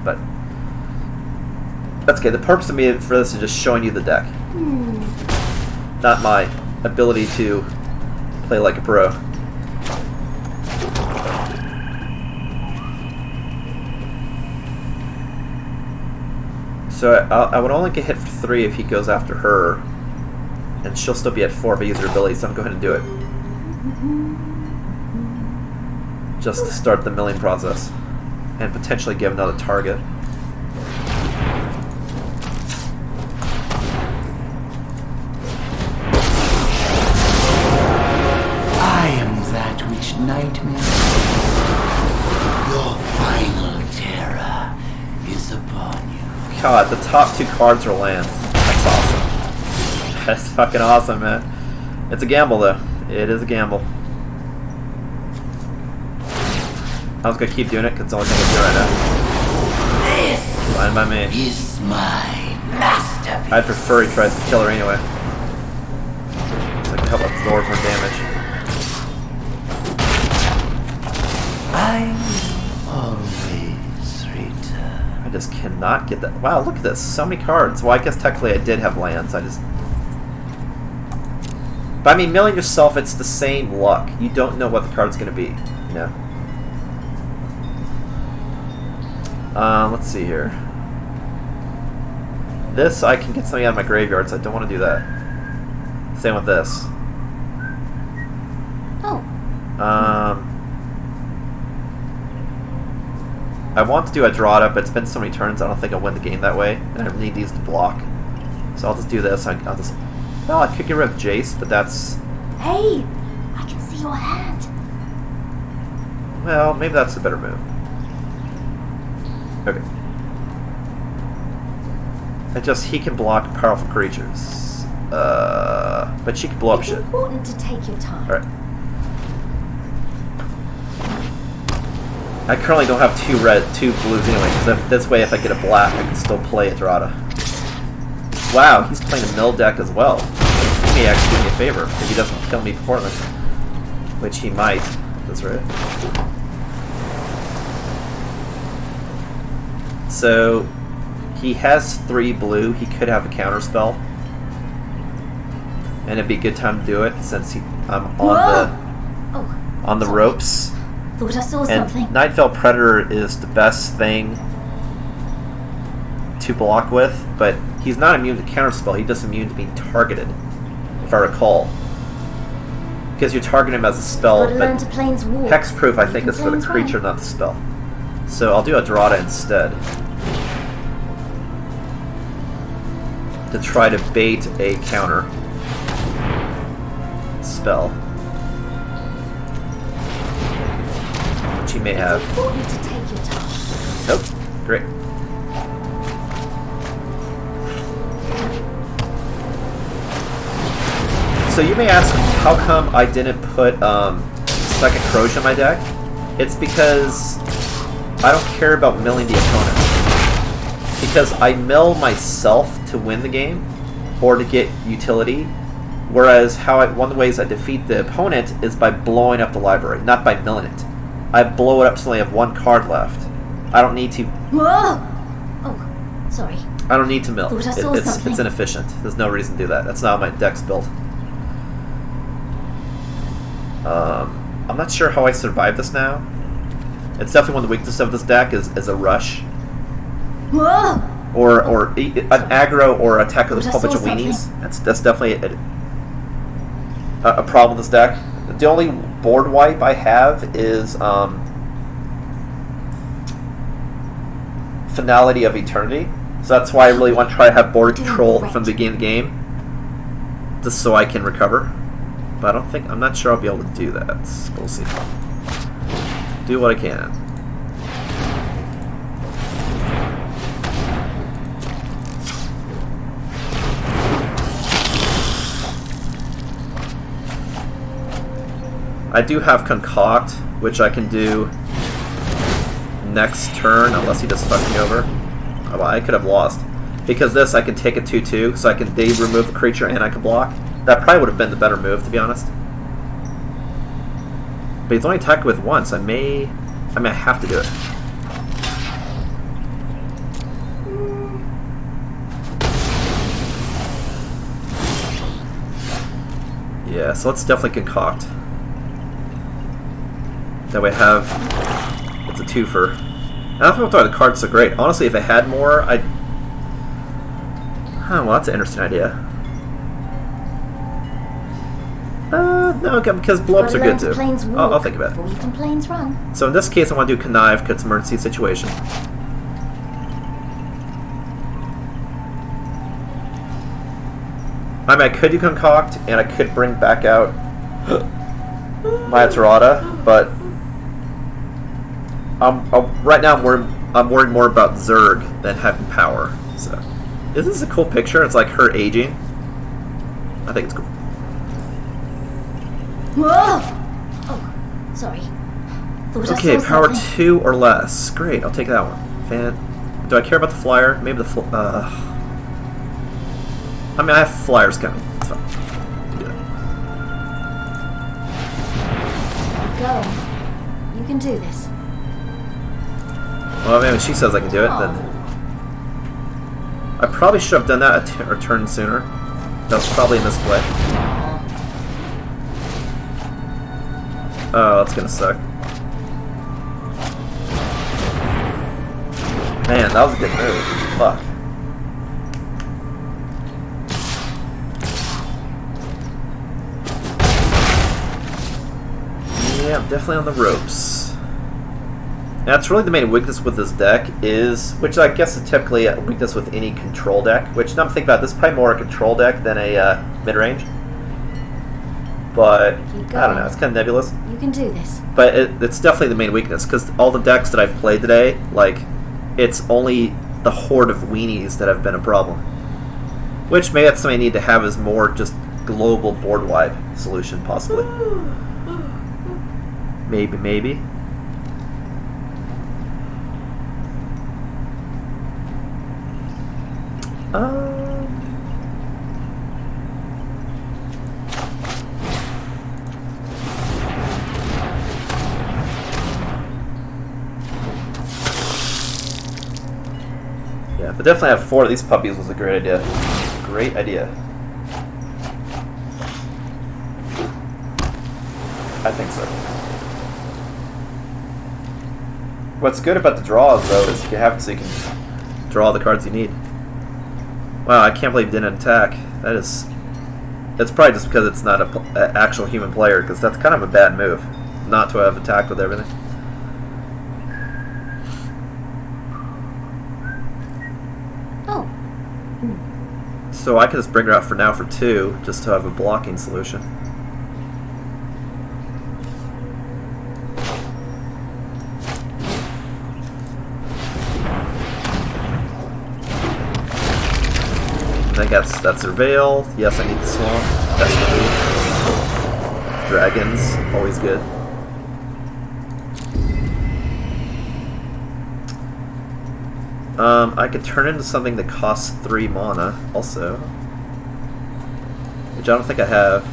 but that's okay. The purpose of me for this is just showing you the deck, not my ability to play like a pro. So I would only get hit for 3 if he goes after her, and she'll still be at 4 if I use her ability, so I'm going to go ahead and do it. Just to start the milling process, and potentially give another target. I am that which nightmare. Your final terror is upon you. God, the top 2 cards are lands. That's awesome. That's fucking awesome, man. It's a gamble, though. It is a gamble. I was gonna keep doing it because it's the only thing I can do right now. This Fine by me. is my masterpiece. I'd prefer he tries to kill her anyway. So I can help absorb her damage. I will always return. I just cannot get that. Wow, look at this. So many cards. Well, I guess technically I did have lands. I just... But I mean, milling yourself, it's the same luck. You don't know what the card's going to be, you know? Let's see here. This, I can get something out of my graveyard, so I don't want to do that. Same with this. Oh. I want to do a Drata, but it's been so many turns, I don't think I'll win the game that way. And I need these to block. So I'll just do this. I'll just... Well, I could get rid of Jace, but that's... Hey, I can see your hand. Well, maybe that's a better move. Okay. He can block powerful creatures. But she can blow up It's shit. important to take your time. Alright. I currently don't have 2 blues anyway, because this way if I get a black, I can still play a Drata. Wow, he's playing a mill deck as well. He may actually do me a favor if he doesn't kill me before then. Which he might. That's right. So, he has 3 blue. He could have a counter spell. And it'd be a good time to do it since I'm on the ropes. Thought I saw And something. Nightfell Predator is the best thing to block with, but he's not immune to counterspell. He's just immune to being targeted, if I recall. Because you target him as a spell, Gotta learn to planes walk. hexproof I think You is can for the planes creature, run. not the spell. So I'll do a Drata instead. To try to bait a counter spell. Which he may have. It's important to take your time. Nope. Great. So you may ask, how come I didn't put second Crozier in my deck? It's because I don't care about milling the opponent. Because I mill myself to win the game, or to get utility. Whereas one of the ways I defeat the opponent is by blowing up the library, not by milling it. I blow it up so I have one card left. I don't need to. Whoa! Oh, sorry. I don't need to mill. Thought I saw something. It's inefficient. There's no reason to do that. That's not how my deck's built. I'm not sure how I survive this now. It's definitely one of the weaknesses of this deck is a rush. Whoa! Or an aggro or attack with a Thought I whole bunch of saw weenies. something. That's definitely a problem with this deck. The only board wipe I have is Finality of Eternity. So that's why I really want to try to have board control from the beginning of the game, just so I can recover. But I'm not sure I'll be able to do that. We'll see. Do what I can. I do have Concoct, which I can do next turn, unless he just fucks me over. Oh, well, I could have lost. Because this, I can take a 2/2, so I can remove the creature and I can block. That probably would have been the better move, to be honest. But he's only attacked with once. I may have to do it. Yeah, so let's definitely Concoct. That way it's a twofer. I don't know why the card's so great. Honestly, if I had more, I'd... Well, that's an interesting idea. No, because blow-ups are good too. I'll think about it. Before you can planes run. So in this case, I want to do Connive because it's an emergency situation. I mean, I could do Concoct, and I could bring back out my Ismortah, but right now I'm worried more about Zerg than having power. So, isn't this a cool picture? It's like her aging. I think it's cool. Whoa! Oh, sorry. Thought Okay, I saw power something. 2 or less. Great, I'll take that one. Do I care about the flyer? Maybe the I mean, I have flyers coming. It's fine. Do that. Go. You can do this. Well, I mean, when she says I can do it, then... I probably should have done that a turn sooner. That was probably a misplay. Oh, that's gonna suck. Man, that was a good move. Fuck. Yeah, I'm definitely on the ropes. That's really the main weakness with this deck is, which I guess is typically a weakness with any control deck, which now I'm thinking about, this is probably more a control deck than a mid-range. But, I don't know, it's kind of nebulous. You can do this. But it's definitely the main weakness, because all the decks that I've played today, like, it's only the horde of weenies that have been a problem. Which maybe that's something I need to have as more just global board-wide solution, possibly. Maybe. Yeah, but definitely have 4 of these puppies was a great idea. Great idea. I think so. What's good about the draws, though, is you can have it so you can draw the cards you need. Wow, I can't believe it didn't attack. That's probably just because it's not an actual human player, because that's kind of a bad move, not to have attacked with everything. Oh. So I can just bring her out for now for 2, just to have a blocking solution. I think that's her veil. Yes, I need the swamp. That's the move. Dragons, always good. I could turn into something that costs 3 mana, also. which I don't think I have.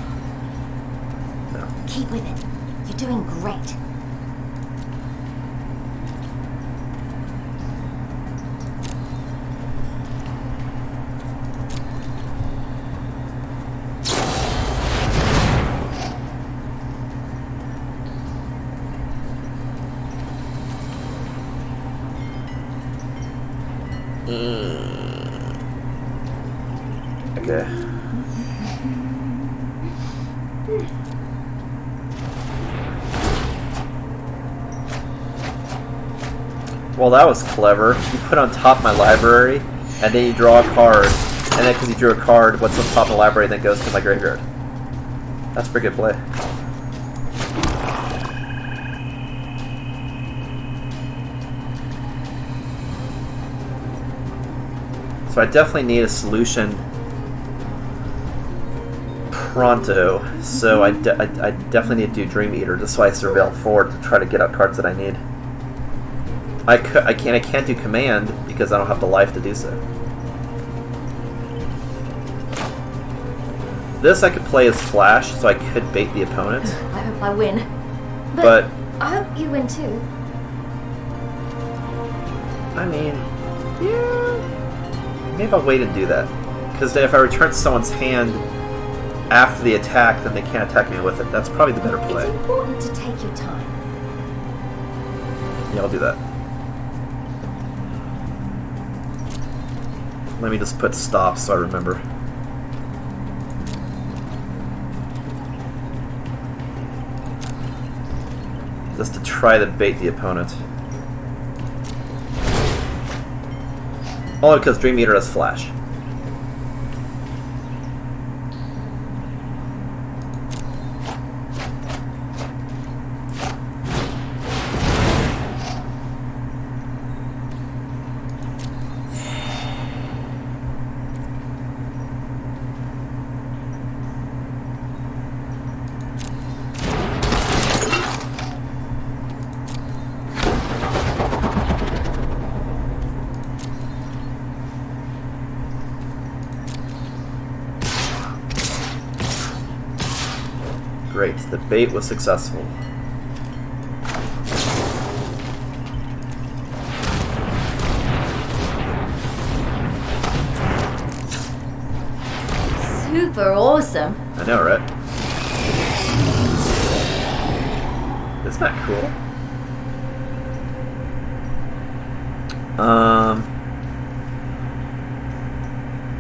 No. Keep with it. You're doing great. Okay. Well, that was clever. You put on top of my library, and then you draw a card, and then because you drew a card, what's on top of the library then goes to my graveyard. That's a pretty good play. So I definitely need a solution pronto. So I definitely need to do Dream Eater just so I surveil forward to try to get out cards that I need. I can't do Command because I don't have the life to do so. This I could play as Flash, so I could bait the opponent. I hope I win. But I hope you win too. I mean, yeah. Maybe I'll wait and do that. Because if I return someone's hand after the attack, then they can't attack me with it. That's probably the better play. It's important to take your time. Yeah, I'll do that. Let me just put stop so I remember. Just to try to bait the opponent. Only because Dream Eater has Flash. Great, the bait was successful. Super awesome. I know, right? Isn't that cool?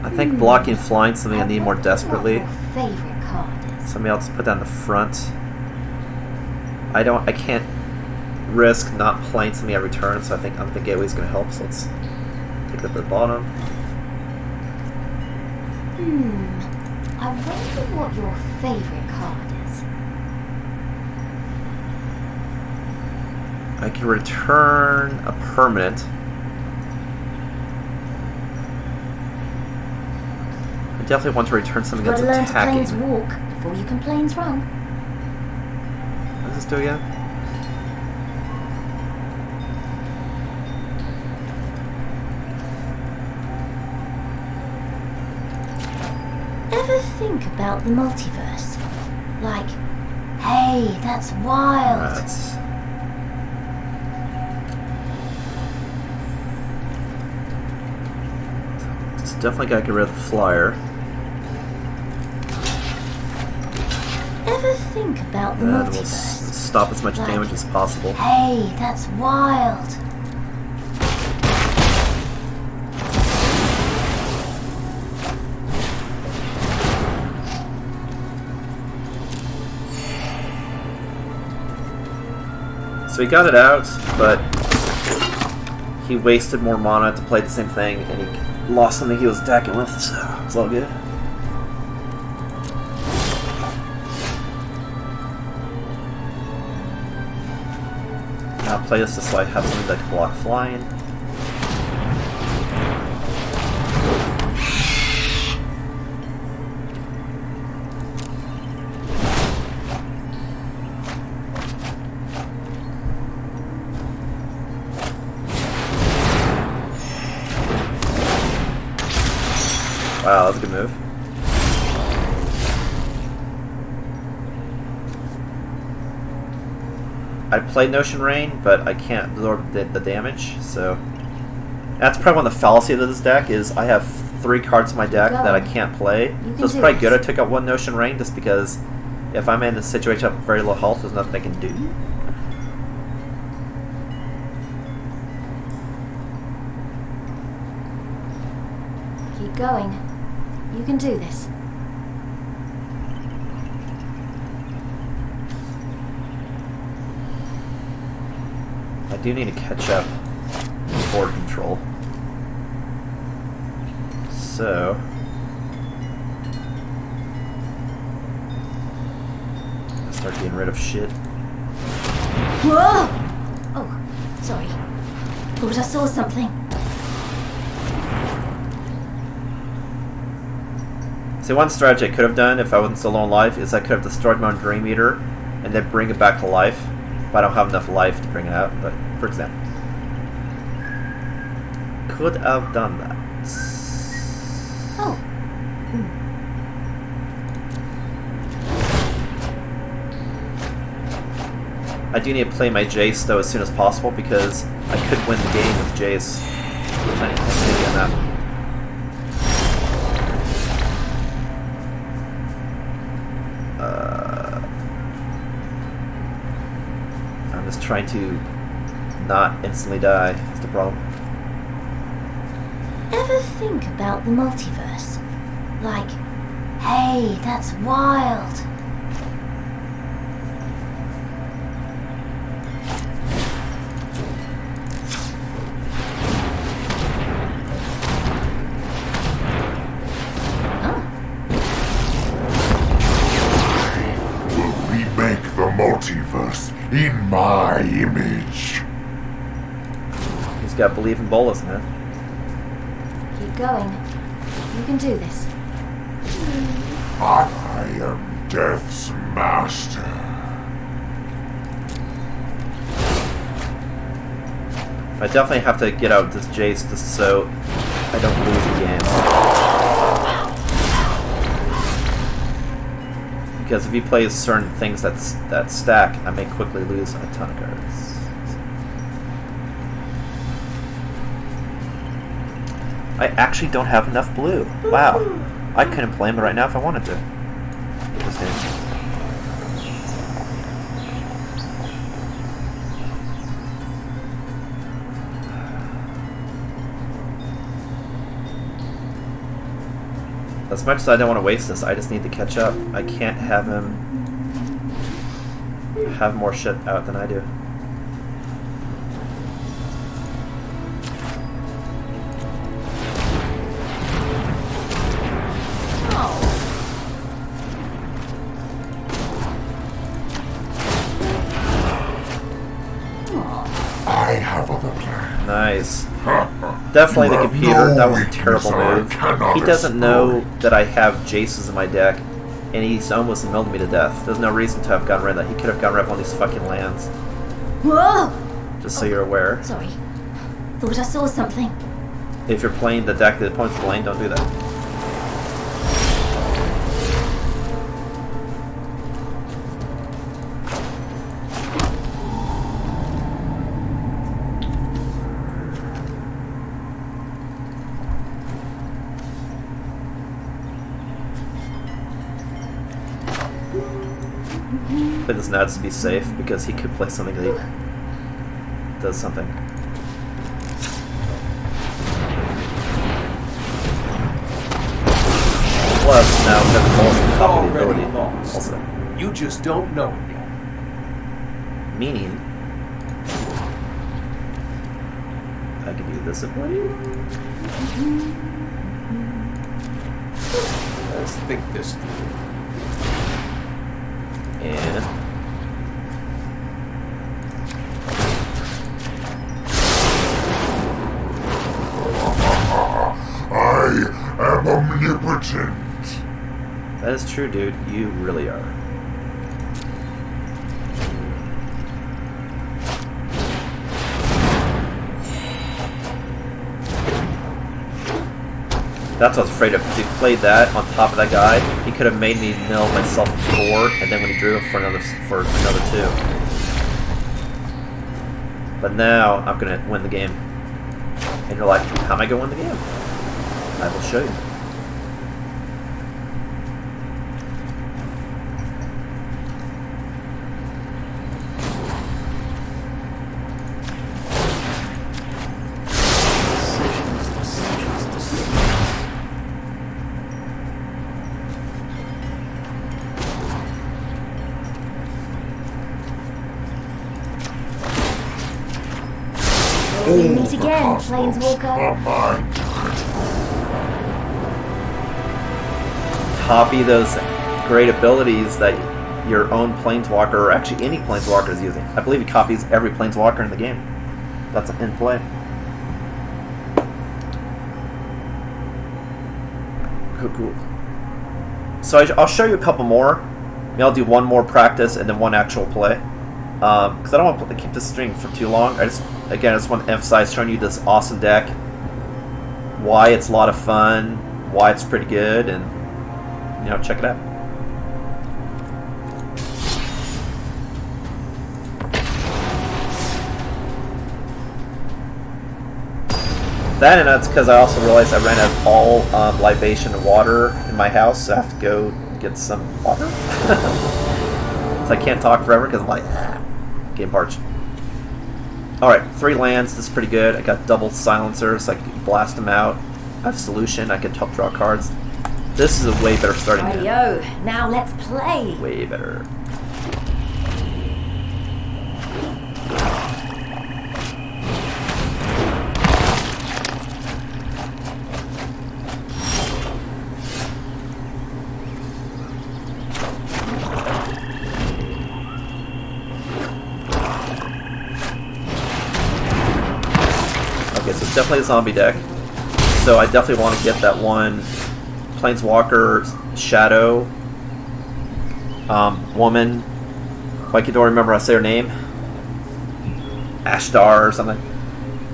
I think blocking flying something I need more desperately. Favorite card is. Somebody else put that in the front. I can't risk not playing something every turn, so I think Gateway's gonna help, so let's take that to the bottom. I wonder what your favorite card is. I can return a permanent. I definitely want to return something that's Gotta learn to attacking. planes walk before you can planes run. What does this do again? Ever think about the multiverse? Like, hey, that's wild. It's definitely gotta get rid of the flyer. Ever think about the And we'll multiverse? stop as much Like, damage as possible. hey, that's wild. So he got it out, but he wasted more mana to play the same thing, and he lost something he was attacking with, so it's all good. Now I'll play this just so I have something that can block flying. Wow, that's a good move. I played Notion Rain, but I can't absorb the damage, so... That's probably one of the fallacies of this deck, is I have 3 cards in my deck that I can't play. So it's probably good I took out 1 Notion Rain, just because if I'm in a situation with very low health, there's nothing I can do. Keep going. You can do this. I do need to catch up board control. So... I'll start getting rid of shit. Whoa! Oh, sorry. Thought I saw something. See, one strategy I could have done if I wasn't so low on life is I could have destroyed my own Dream Eater and then bring it back to life. But I don't have enough life to bring it out, but for example. Could have done that. Oh. I do need to play my Jace though as soon as possible because I could win the game with Jace. I need to on that. I'm just trying to not instantly die. That's the problem. Ever think about the multiverse? Like, hey, that's wild. Multiverse in my image. He's got to believe in Bolas, man. Keep going. You can do this. I am Death's master. I definitely have to get out this Jace just so I don't lose the game. Because if he plays certain things that stack, I may quickly lose a ton of cards. I actually don't have enough blue. Wow. I couldn't play him right now if I wanted to. As much as I don't want to waste this, I just need to catch up. I can't have him have more shit out than I do. I have other plans. Nice. Definitely the computer. That was a terrible move. He doesn't know that I have Jaces in my deck, and he's almost milled me to death. There's no reason to have gotten rid of that. He could have gotten rid of one of these fucking lands. Whoa! Just so you're aware. Sorry. Thought I saw something. If you're playing the deck that the opponent's playing, don't do that. Play this now just to be safe because he could play something that does something. Plus, now we have the Bolas on top of the ability. Also, You just don't know it yet. meaning I can do this ability. Let's think this through. And I am omnipotent. that is true, dude. You really are. That's what I was afraid of. If he played that on top of that guy, he could have made me mill myself 4, and then when he drew for another 2. But now I'm gonna win the game. And you're like, how am I gonna win the game? I will show you. We meet again, Planeswalker. Copy those great abilities that your own Planeswalker, or actually any Planeswalker, is using. I believe he copies every Planeswalker in the game that's in play. Cool. So I'll show you a couple more. Maybe I'll do one more practice and then one actual play. Because I don't want to keep this stream for too long. I just want to emphasize showing you this awesome deck, why it's a lot of fun, why it's pretty good, and check it out. That, and that's because I also realized I ran out of all libation and water in my house, so I have to go get some water. So I can't talk forever because I'm like, game parched. Alright, 3 lands, this is pretty good. I got double silencers, so I can blast them out. I have solution, I can help draw cards. This is a way better starting hand. Rightio, now let's play. Way better. Okay, so it's definitely a zombie deck. So I definitely want to get that one Planeswalker Shadow woman. Like, you don't remember how to say her name? Ashtar or something.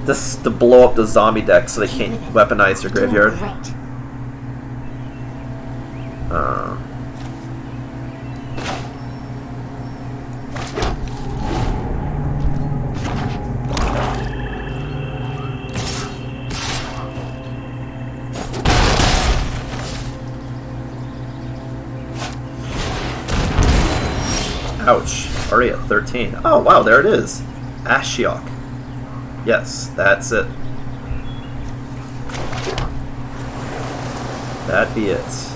This to blow up the zombie deck so they can't weaponize your graveyard. Great. Ouch. Already at 13. Oh, wow, there it is. Ashiok. Yes, that's it. That'd be it.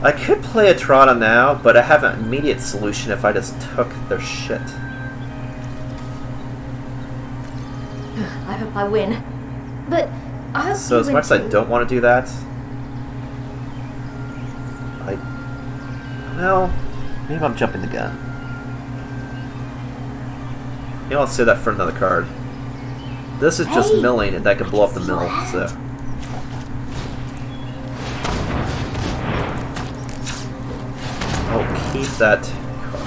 I could play a Trada now, but I have an immediate solution if I just took their shit. I hope I win. But I hope So you as win much as I too. don't want to do that, well, maybe I'm jumping the gun. Maybe I'll save that for another card. This is just Hey, milling, and that could blow up the I can mill, see so. your I'll keep that card.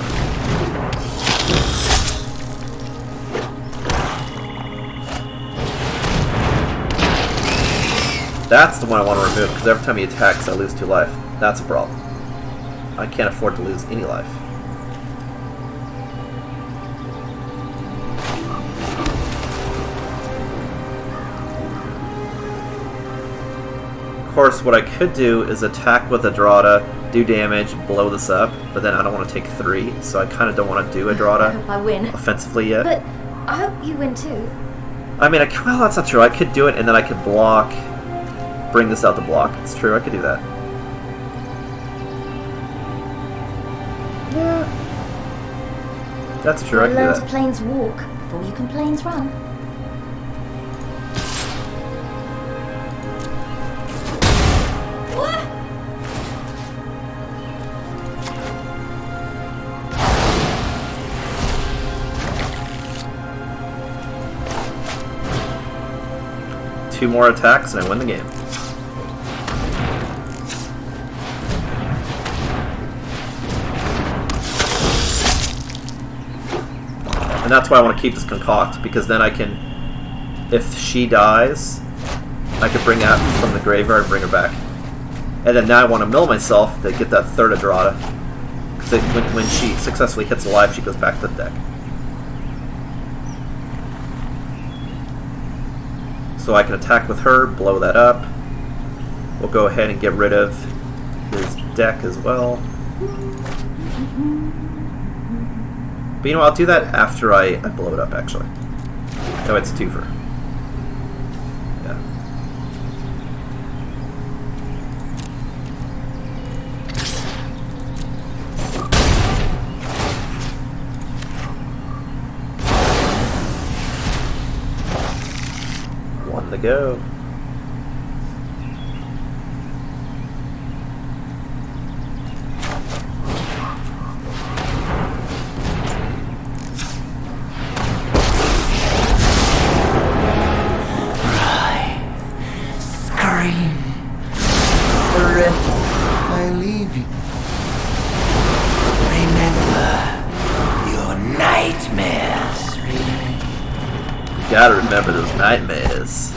That's the one I want to remove, because every time he attacks, I lose 2 life. That's a problem. I can't afford to lose any life. Of course, what I could do is attack with a Drada, do damage, blow this up, but then I don't want to take 3, so I kind of don't want to do a I Drada hope I win. offensively yet. But I hope you win too. I mean, well, that's not true. I could do it, and then I could block, bring this out to block. It's true, I could do that. Yeah. That's true, I Gotta could do learn to that. planes walk before you can planes run. What? Two more attacks, and I win the game. And that's why I want to keep this concoct, because then I can, if she dies, I can bring out from the graveyard and bring her back. And then now I want to mill myself to get that third Adrada. Because when she successfully hits a life, she goes back to the deck. So I can attack with her, blow that up. We'll go ahead and get rid of his deck as well. But you know, I'll do that after I blow it up, actually. No, it's a twofer. Yeah. One to go. I leave you. Remember your nightmares. You gotta remember those nightmares.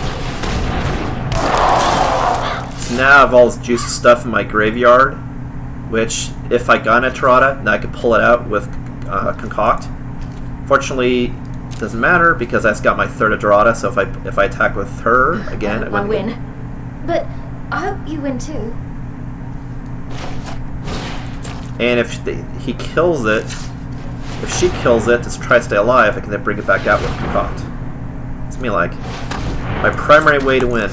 So now I have all this juicy stuff in my graveyard, which if I got an Ismortah, now I can pull it out with Concoct. Fortunately, it doesn't matter because I just got my third Ismortah, so if I attack with her again, I win. But I hope you win too. And if he kills it, if she kills it, just try to stay alive, I can then bring it back out with Concoct. It's me like my primary way to win.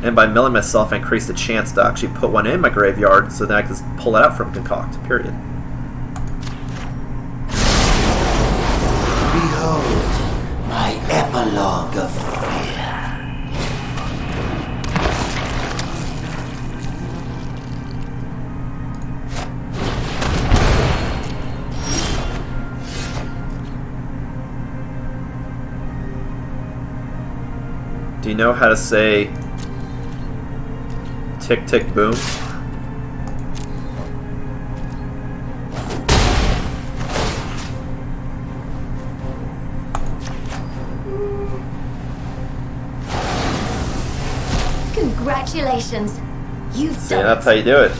And by milling myself, I increase the chance to actually put one in my graveyard, so then I can just pull it out from Concoct, period. Behold my epilogue of fear. Do you know how to say tick tick boom? Congratulations. You've See, done that's it. how you do it.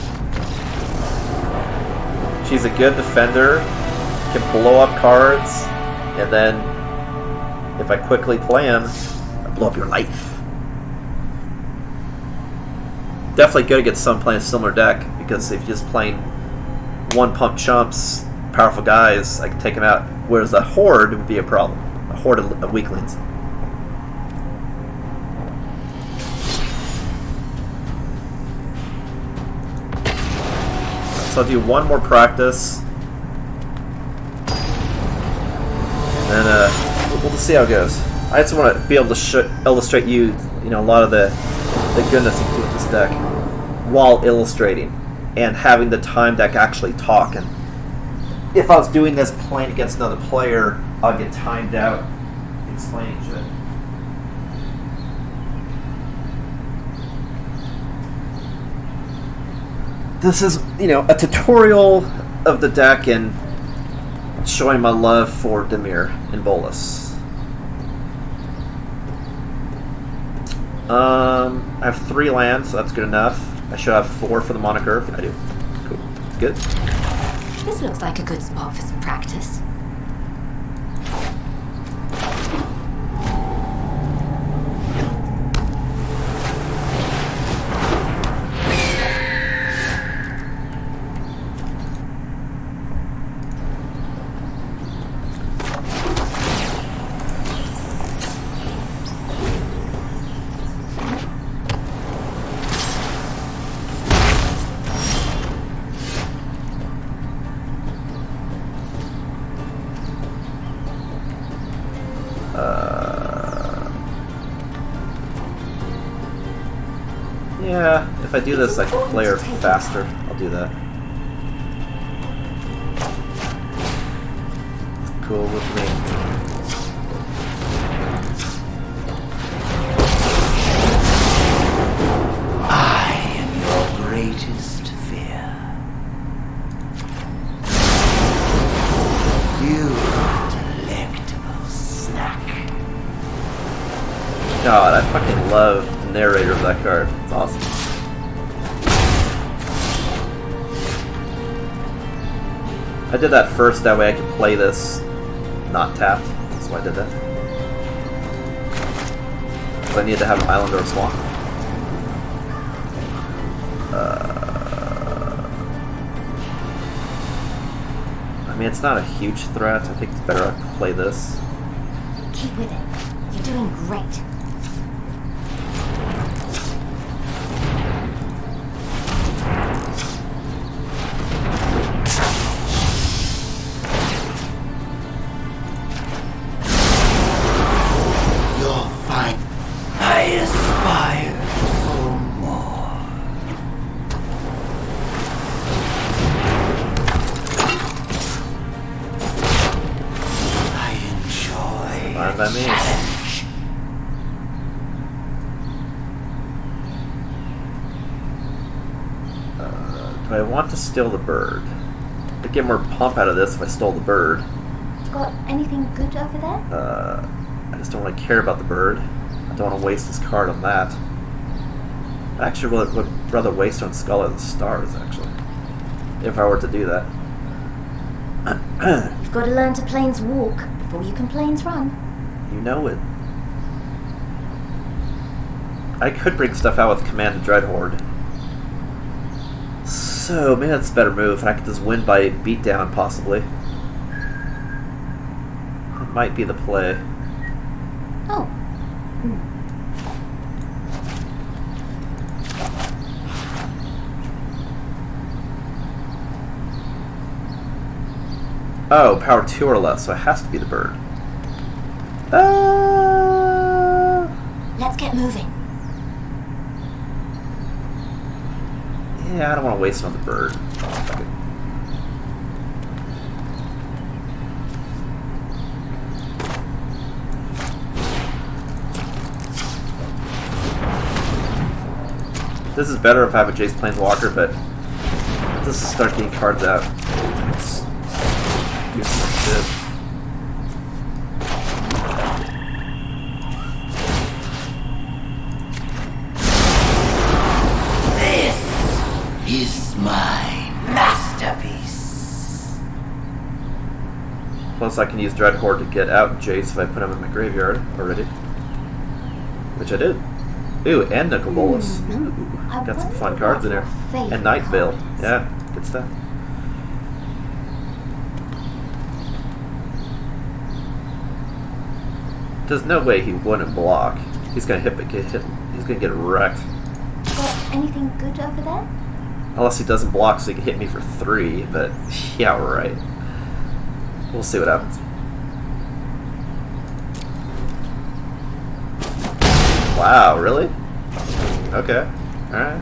She's a good defender, can blow up cards, and then if I quickly play him, I blow up your life. Definitely good against someone playing a similar deck, because if you're just playing one pump chumps, powerful guys, I can take them out. Whereas a horde would be a problem. A horde of weaklings. So I'll do one more practice, and then we'll just see how it goes. I just want to be able to illustrate you know, a lot of the goodness you can do with this deck while illustrating and having the time deck actually talk. And if I was doing this playing against another player, I'll get timed out explaining shit. This is, you know, a tutorial of the deck and showing my love for Dimir and Bolas. I have 3 lands, so that's good enough. I should have 4 for the moniker. I do. Cool. It's good. This looks like a good spot for some practice. Yeah, if I do this, I can play her faster. I'll do that. Cool with me. I am your greatest fear. You delectable snack. God, I fucking love the narrator of that card. It's awesome. I did that first, that way I could play this not tapped. That's why I did that. So I needed to have an island or a swamp. I mean, it's not a huge threat. I think it's better I play this. Keep with it. You're doing great. You'll find I aspire for more. I enjoy Fine by me. challenge. Do I want to steal the bird? I'd get more pump out of this if I stole the bird. Got anything good over there? I just don't really care about the bird. I don't want to waste this card on that. I actually would rather waste on Skull of the Stars, actually. If I were to do that. You've got to learn to planes walk before you can planes run. You know it. I could bring stuff out with Command the Dreadhorde. So, maybe that's a better move, and I could just win by beatdown, possibly. It might be the play. Oh. Oh, power 2 or less, so it has to be the bird. Let's get moving. Yeah, I don't want to waste it on the bird. Fuck it. This is better if I have a Jace Planeswalker, but let's start getting cards out. Let's do some shit. Is my masterpiece. Plus I can use Dreadhorde to get out Jace if I put him in my graveyard already. Which I did. Ooh, and Nicol Bolas. Ooh, got some fun cards in there. And Night Veil. Yeah, good stuff. There's no way he wouldn't block. He's gonna he's gonna get wrecked. Got anything good over there? Unless he doesn't block so he can hit me for 3, but yeah, right. We'll see what happens. Wow, really? Okay. Alright.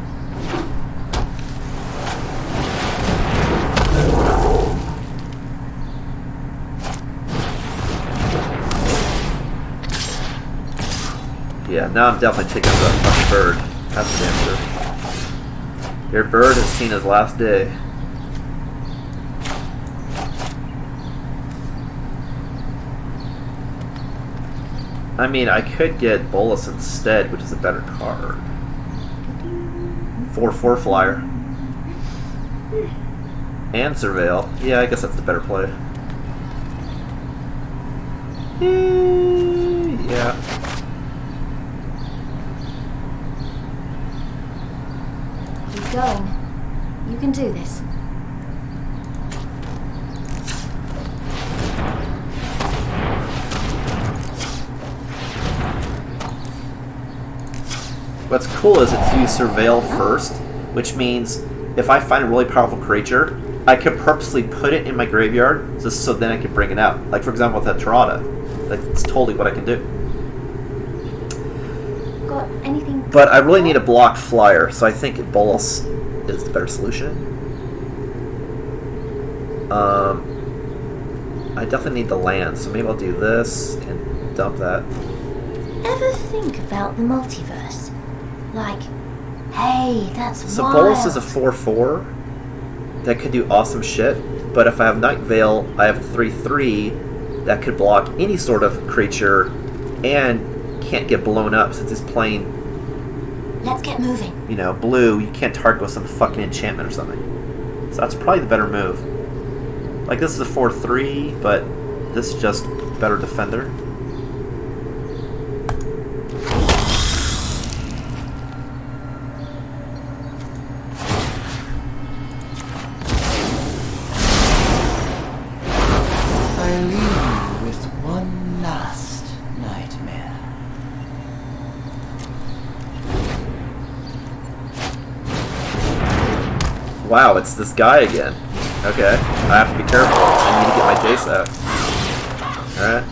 Yeah, now I'm definitely taking the fucking bird. That's the damn sure. Your bird has seen his last day. I mean, I could get Bolas instead, which is a better card. 4/4 flyer. And Surveil. Yeah, I guess that's the better play. Yeah. Keep going. You can do this. What's cool is it's use Surveil first, which means if I find a really powerful creature, I could purposely put it in my graveyard just so then I can bring it out. Like, for example, with that Tirada. Like, it's totally what I can do. Got anything good? But I really need a blocked flyer, so I think Bolas is the better solution. I definitely need the land, so maybe I'll do this and dump that. Ever think about the multiverse? Like, hey, that's So wild. Bolas is a 4/4 that could do awesome shit, but if I have Night Veil, I have a 3/3 that could block any sort of creature and can't get blown up since it's playing, Let's get moving. you know, blue. You can't target with some fucking enchantment or something. So that's probably the better move. Like, this is a 4-3, but this is just better defender. I leave you with one last nightmare. Wow, it's this guy again. Okay, I have to be careful. I need to get my Jace out. Alright.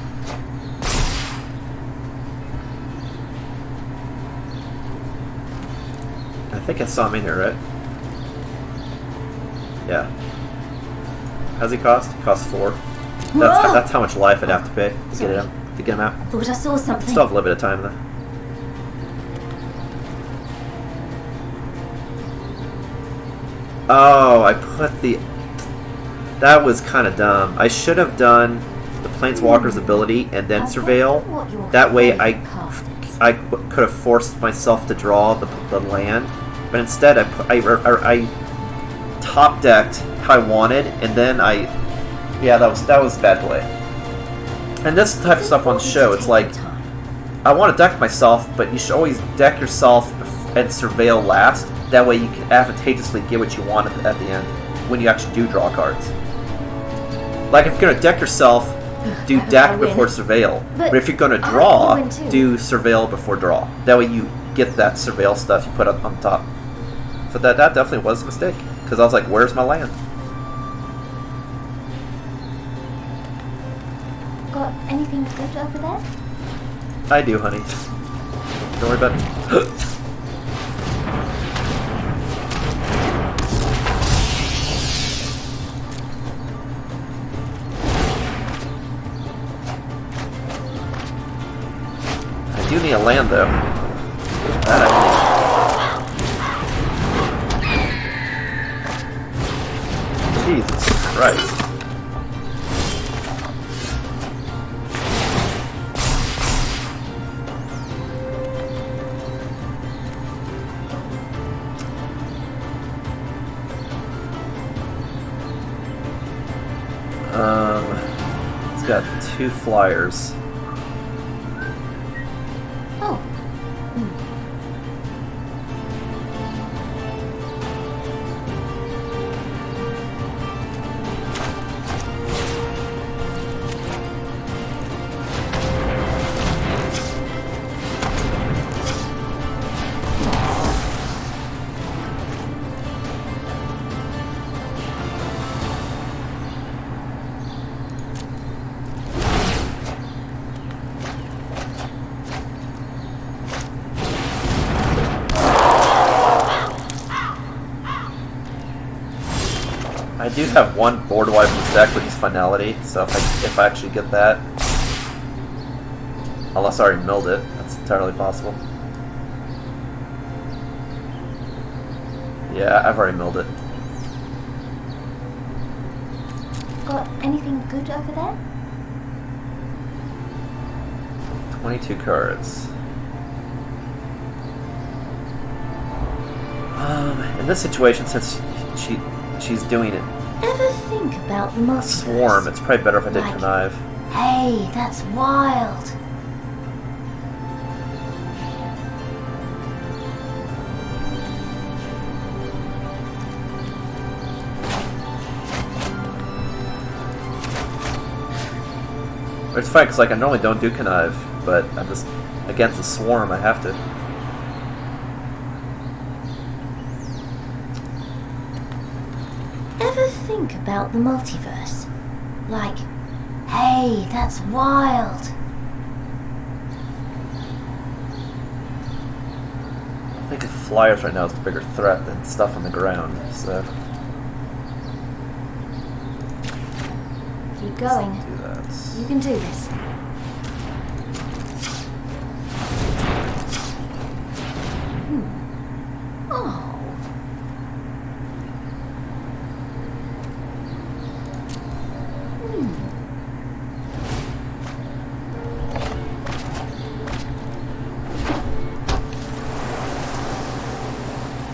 I think I saw him in here, right? Yeah. How's he cost? He costs 4. That's how much life I'd have to pay to get him out. I thought I saw something. Still have a little bit of time though. Oh, I put the... That was kind of dumb. I should have done the Planeswalker's ability and then Surveil. That way I could have forced myself to draw the land. But instead I top decked how I wanted, and then yeah, that was bad play. And this type of stuff on the show, it's like, I want to deck myself, but you should always deck yourself and Surveil last. That way you can advantageously get what you want at the end, when you actually do draw cards. Like, if you're going to deck yourself, do deck before Surveil. But if you're going to draw, do Surveil before draw. That way you get that Surveil stuff you put up on top. So that definitely was a mistake. Because I was like, where's my land? Got anything good over there? I do, honey. Don't worry about it. I do need a land, though. That I need. Jesus Christ. It's got 2 flyers. Oh. I do have one board wipe in this deck, which is Finality, so if I actually get that, unless I already milled it, that's entirely possible. Yeah, I've already milled it. Got anything good over there? 22 cards. In this situation, since she's doing it Ever think about the multiverse? Swarm, it's probably better if I did Like, Connive. Hey, that's wild. It's fine, because like, I normally don't do Connive, but I'm just, against the Swarm, I have to. Ever think about the multiverse? Like, hey, that's wild. I think flyers right now is a bigger threat than stuff on the ground, so... Keep going. Let's do that. You can do this. Oh.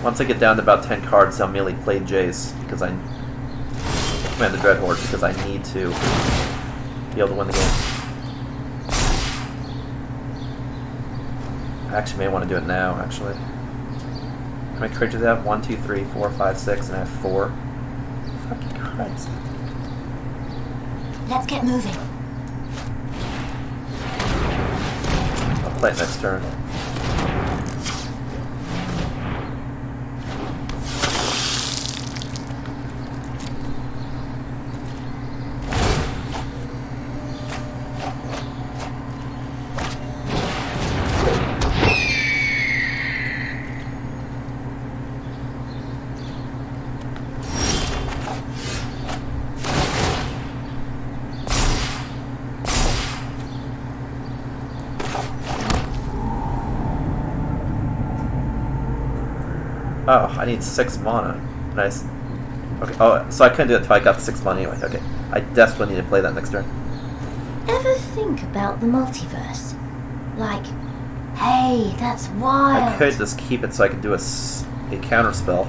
Once I get down to about 10 cards, I'll merely play Jace, because command the Dread Horde because I need to be able to win the game. I actually may want to do it now, actually. How many creatures do I have? 1, 2, 3, 4, 5, 6, and I have 4. Fucking Christ. Let's get moving. I'll play it next turn. Oh, I need 6 mana. Nice. Okay. Oh, so I couldn't do it until I got the 6 mana anyway. Okay. I desperately need to play that next turn. Ever think about the multiverse? Like, hey, that's wild. I could just keep it so I can do a counter spell.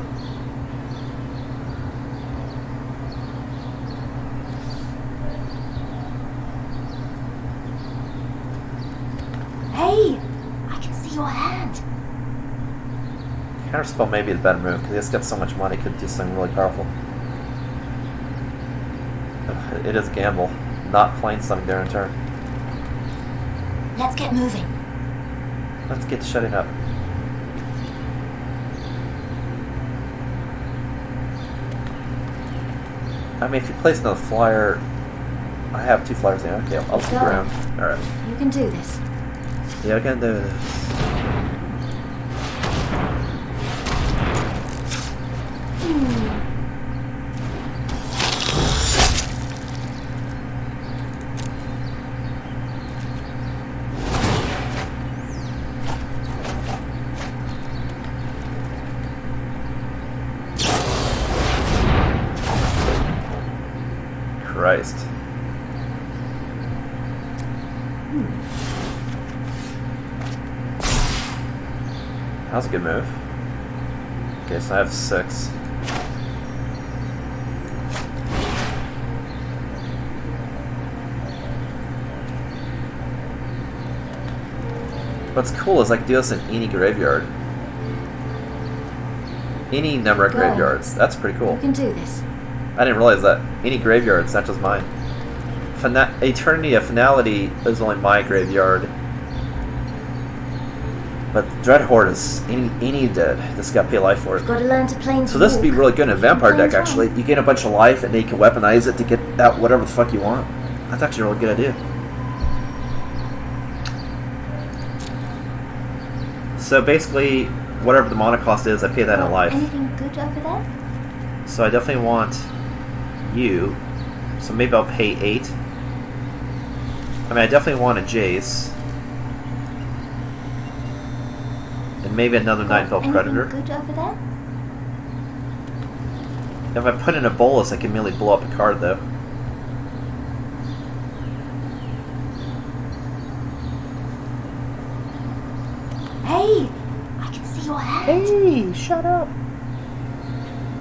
Hey, I can see your hand. Counterspell may be the better move, because he's got so much money, could do something really powerful. It is a gamble, not playing something during turn. Let's get moving. Let's get shutting up. I mean, if he plays another flyer, I have 2 flyers now. Okay, I'll stick around. Alright. You can do this. Yeah, I can do this. Christ. That was a good move. Okay, so I have 6. What's cool is I can do this in any graveyard. Any number of Go. graveyards. That's pretty cool. You can do this. I didn't realize that. Any graveyard, it's not just mine. Eternity of Finality is only my graveyard. But Dread Horde is any dead. This got to pay life for it. Got to learn to play. So this would be really good in a vampire deck, actually. You gain a bunch of life and then you can weaponize it to get out whatever the fuck you want. That's actually a really good idea. So basically, whatever the mana cost is, I pay that in life. Anything good over there? So I definitely want you. So maybe I'll pay 8. I mean, I definitely want a Jace. And maybe another Nightfell Predator. Anything good over there? If I put in a Bolas, I can merely blow up a card, though. Hey, I can see your hand. Hey, shut up.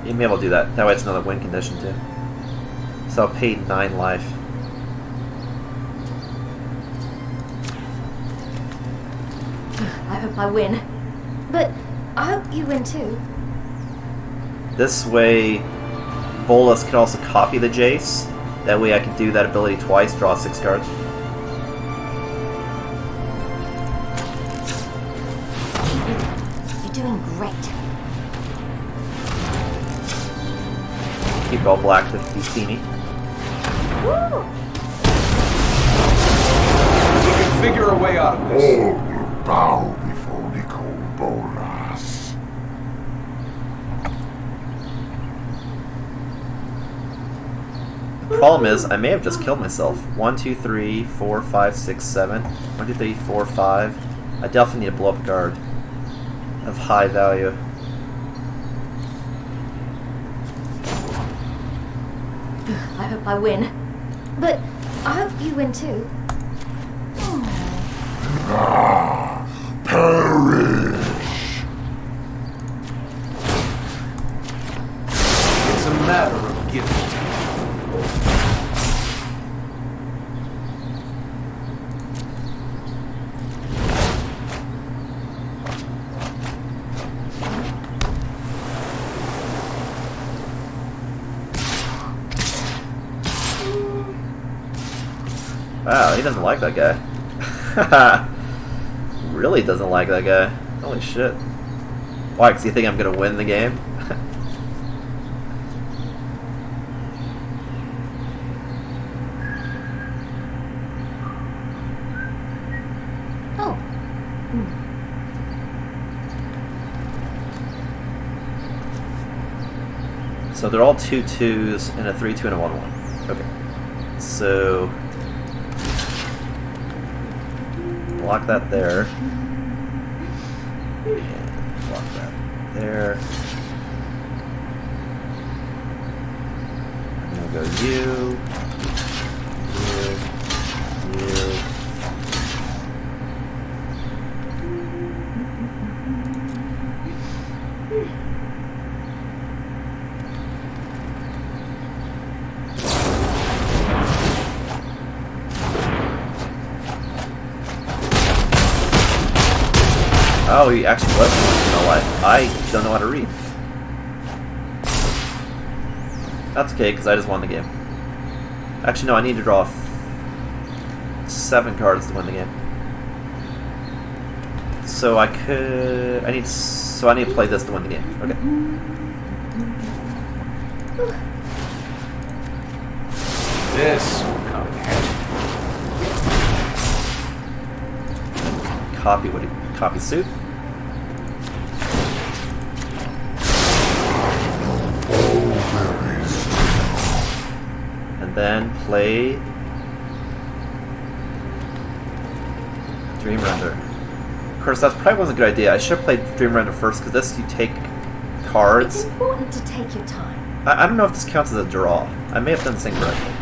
Yeah, maybe I'll do that. That way it's another win condition, too. So I'll pay 9 life. I hope I win. But I hope you win too. This way, Bolas can also copy the Jace. That way I can do that ability twice, draw 6 cards. You're doing great. Keep it all black to be steamy. Woo! We can figure a way out of this. All will bow before Nicole Bolas. The problem is, I may have just killed myself. 1, 2, 3, 4, 5, 6, 7. 1, 2, 3, 4, 5. I definitely need to blow up a card of high value. I hope I win. But I hope you win too. Ah, perish! It's a matter of give and take. Wow, he doesn't like that guy. Really doesn't like that guy. Holy shit. Why? Because you think I'm gonna win the game? Oh. So they're all 2/2s and a 3/2 and a 1/1. Okay. So block that there. And block that there. And then we'll go you. Oh, he actually was in real life. I don't know how to read. That's okay, because I just won the game. Actually, no, I need to draw 7 cards to win the game. So I could... I need to play this to win the game. Okay. This will come in handy. Copy suit. And then play Dream Render. Of course, that probably wasn't a good idea. I should have played Dream Render first, because this you take cards. It's important to take your time. I don't know if this counts as a draw. I may have done this incorrectly.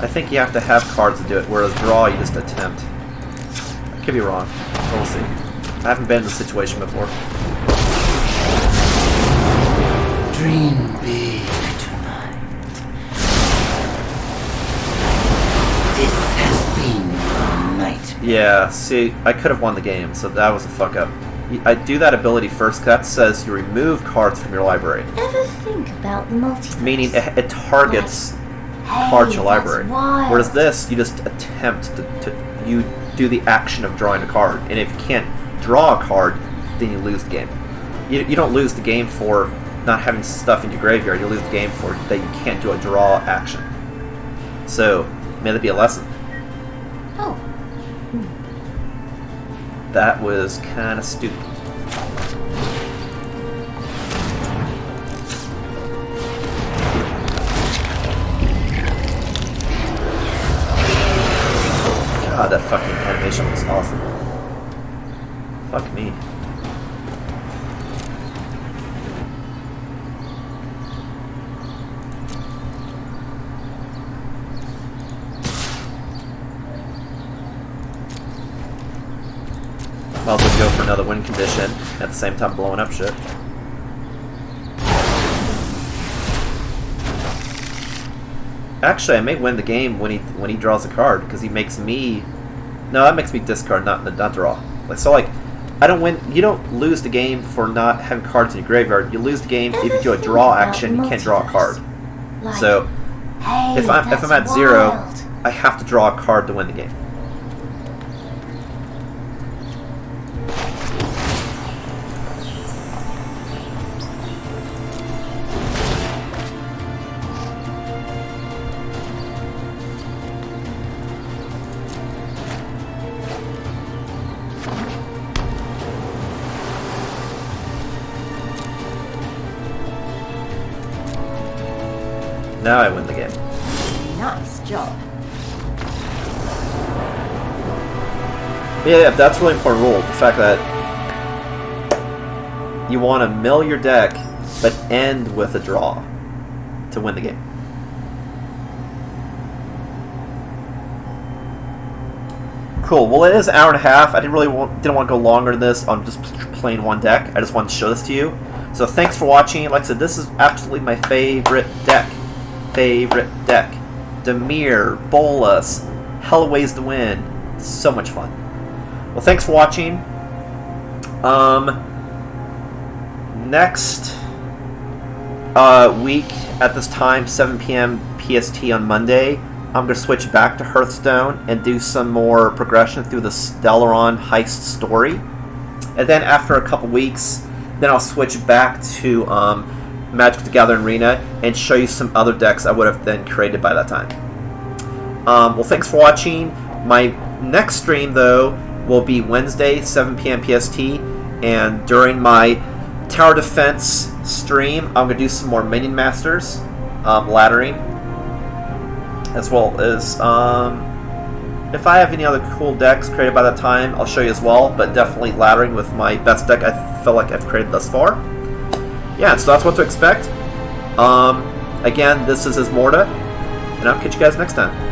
I think you have to have cards to do it, whereas draw you just attempt. I could be wrong. But we'll see. I haven't been in this situation before. Dream big tonight. This has been a nightmare. Yeah, see, I could have won the game, so that was a fuck up. I do that ability first, 'cause that says you remove cards from your library. Ever think about the multiverse? Meaning it targets Hey, cards in your that's library. wild. Whereas this, you just attempt to you do the action of drawing a card. And if you can't draw a card, then you lose the game. You don't lose the game for not having stuff in your graveyard. You lose the game for that you can't do a draw action. So, may that be a lesson. Oh. That was kind of stupid. God, that fucking animation was awesome. Fuck me. Might as well go for another win condition at the same time blowing up shit. Actually, I may win the game when he draws a card, because he makes me... No, that makes me discard, not draw. So I don't win. You don't lose the game for not having cards in your graveyard. You lose the game if you do a draw action. You can't draw a card. Like, So hey, if I'm that's at 0, wild. I have to draw a card to win the game. Now I win the game. Nice job. Yeah, that's a really important rule. The fact that you want to mill your deck, but end with a draw to win the game. Cool. Well, it is an hour and a half. I didn't want to go longer than this on just playing one deck. I just wanted to show this to you. So thanks for watching. Like I said, this is absolutely my favorite deck. Dimir, Bolas, hella ways to win. So much fun. Well, thanks for watching. Next week at this time, 7 p.m. PST on Monday, I'm going to switch back to Hearthstone and do some more progression through the Stellaron heist story. And then after a couple weeks, then I'll switch back to Magic the Gathering Arena and show you some other decks I would have then created by that time. Well, thanks for watching. My next stream, though, will be Wednesday, 7 p.m. PST, and during my Tower Defense stream, I'm going to do some more Minion Masters, laddering, as well as if I have any other cool decks created by that time, I'll show you as well, but definitely laddering with my best deck I feel like I've created thus far. Yeah, so that's what to expect. Again, this is Ismortah, and I'll catch you guys next time.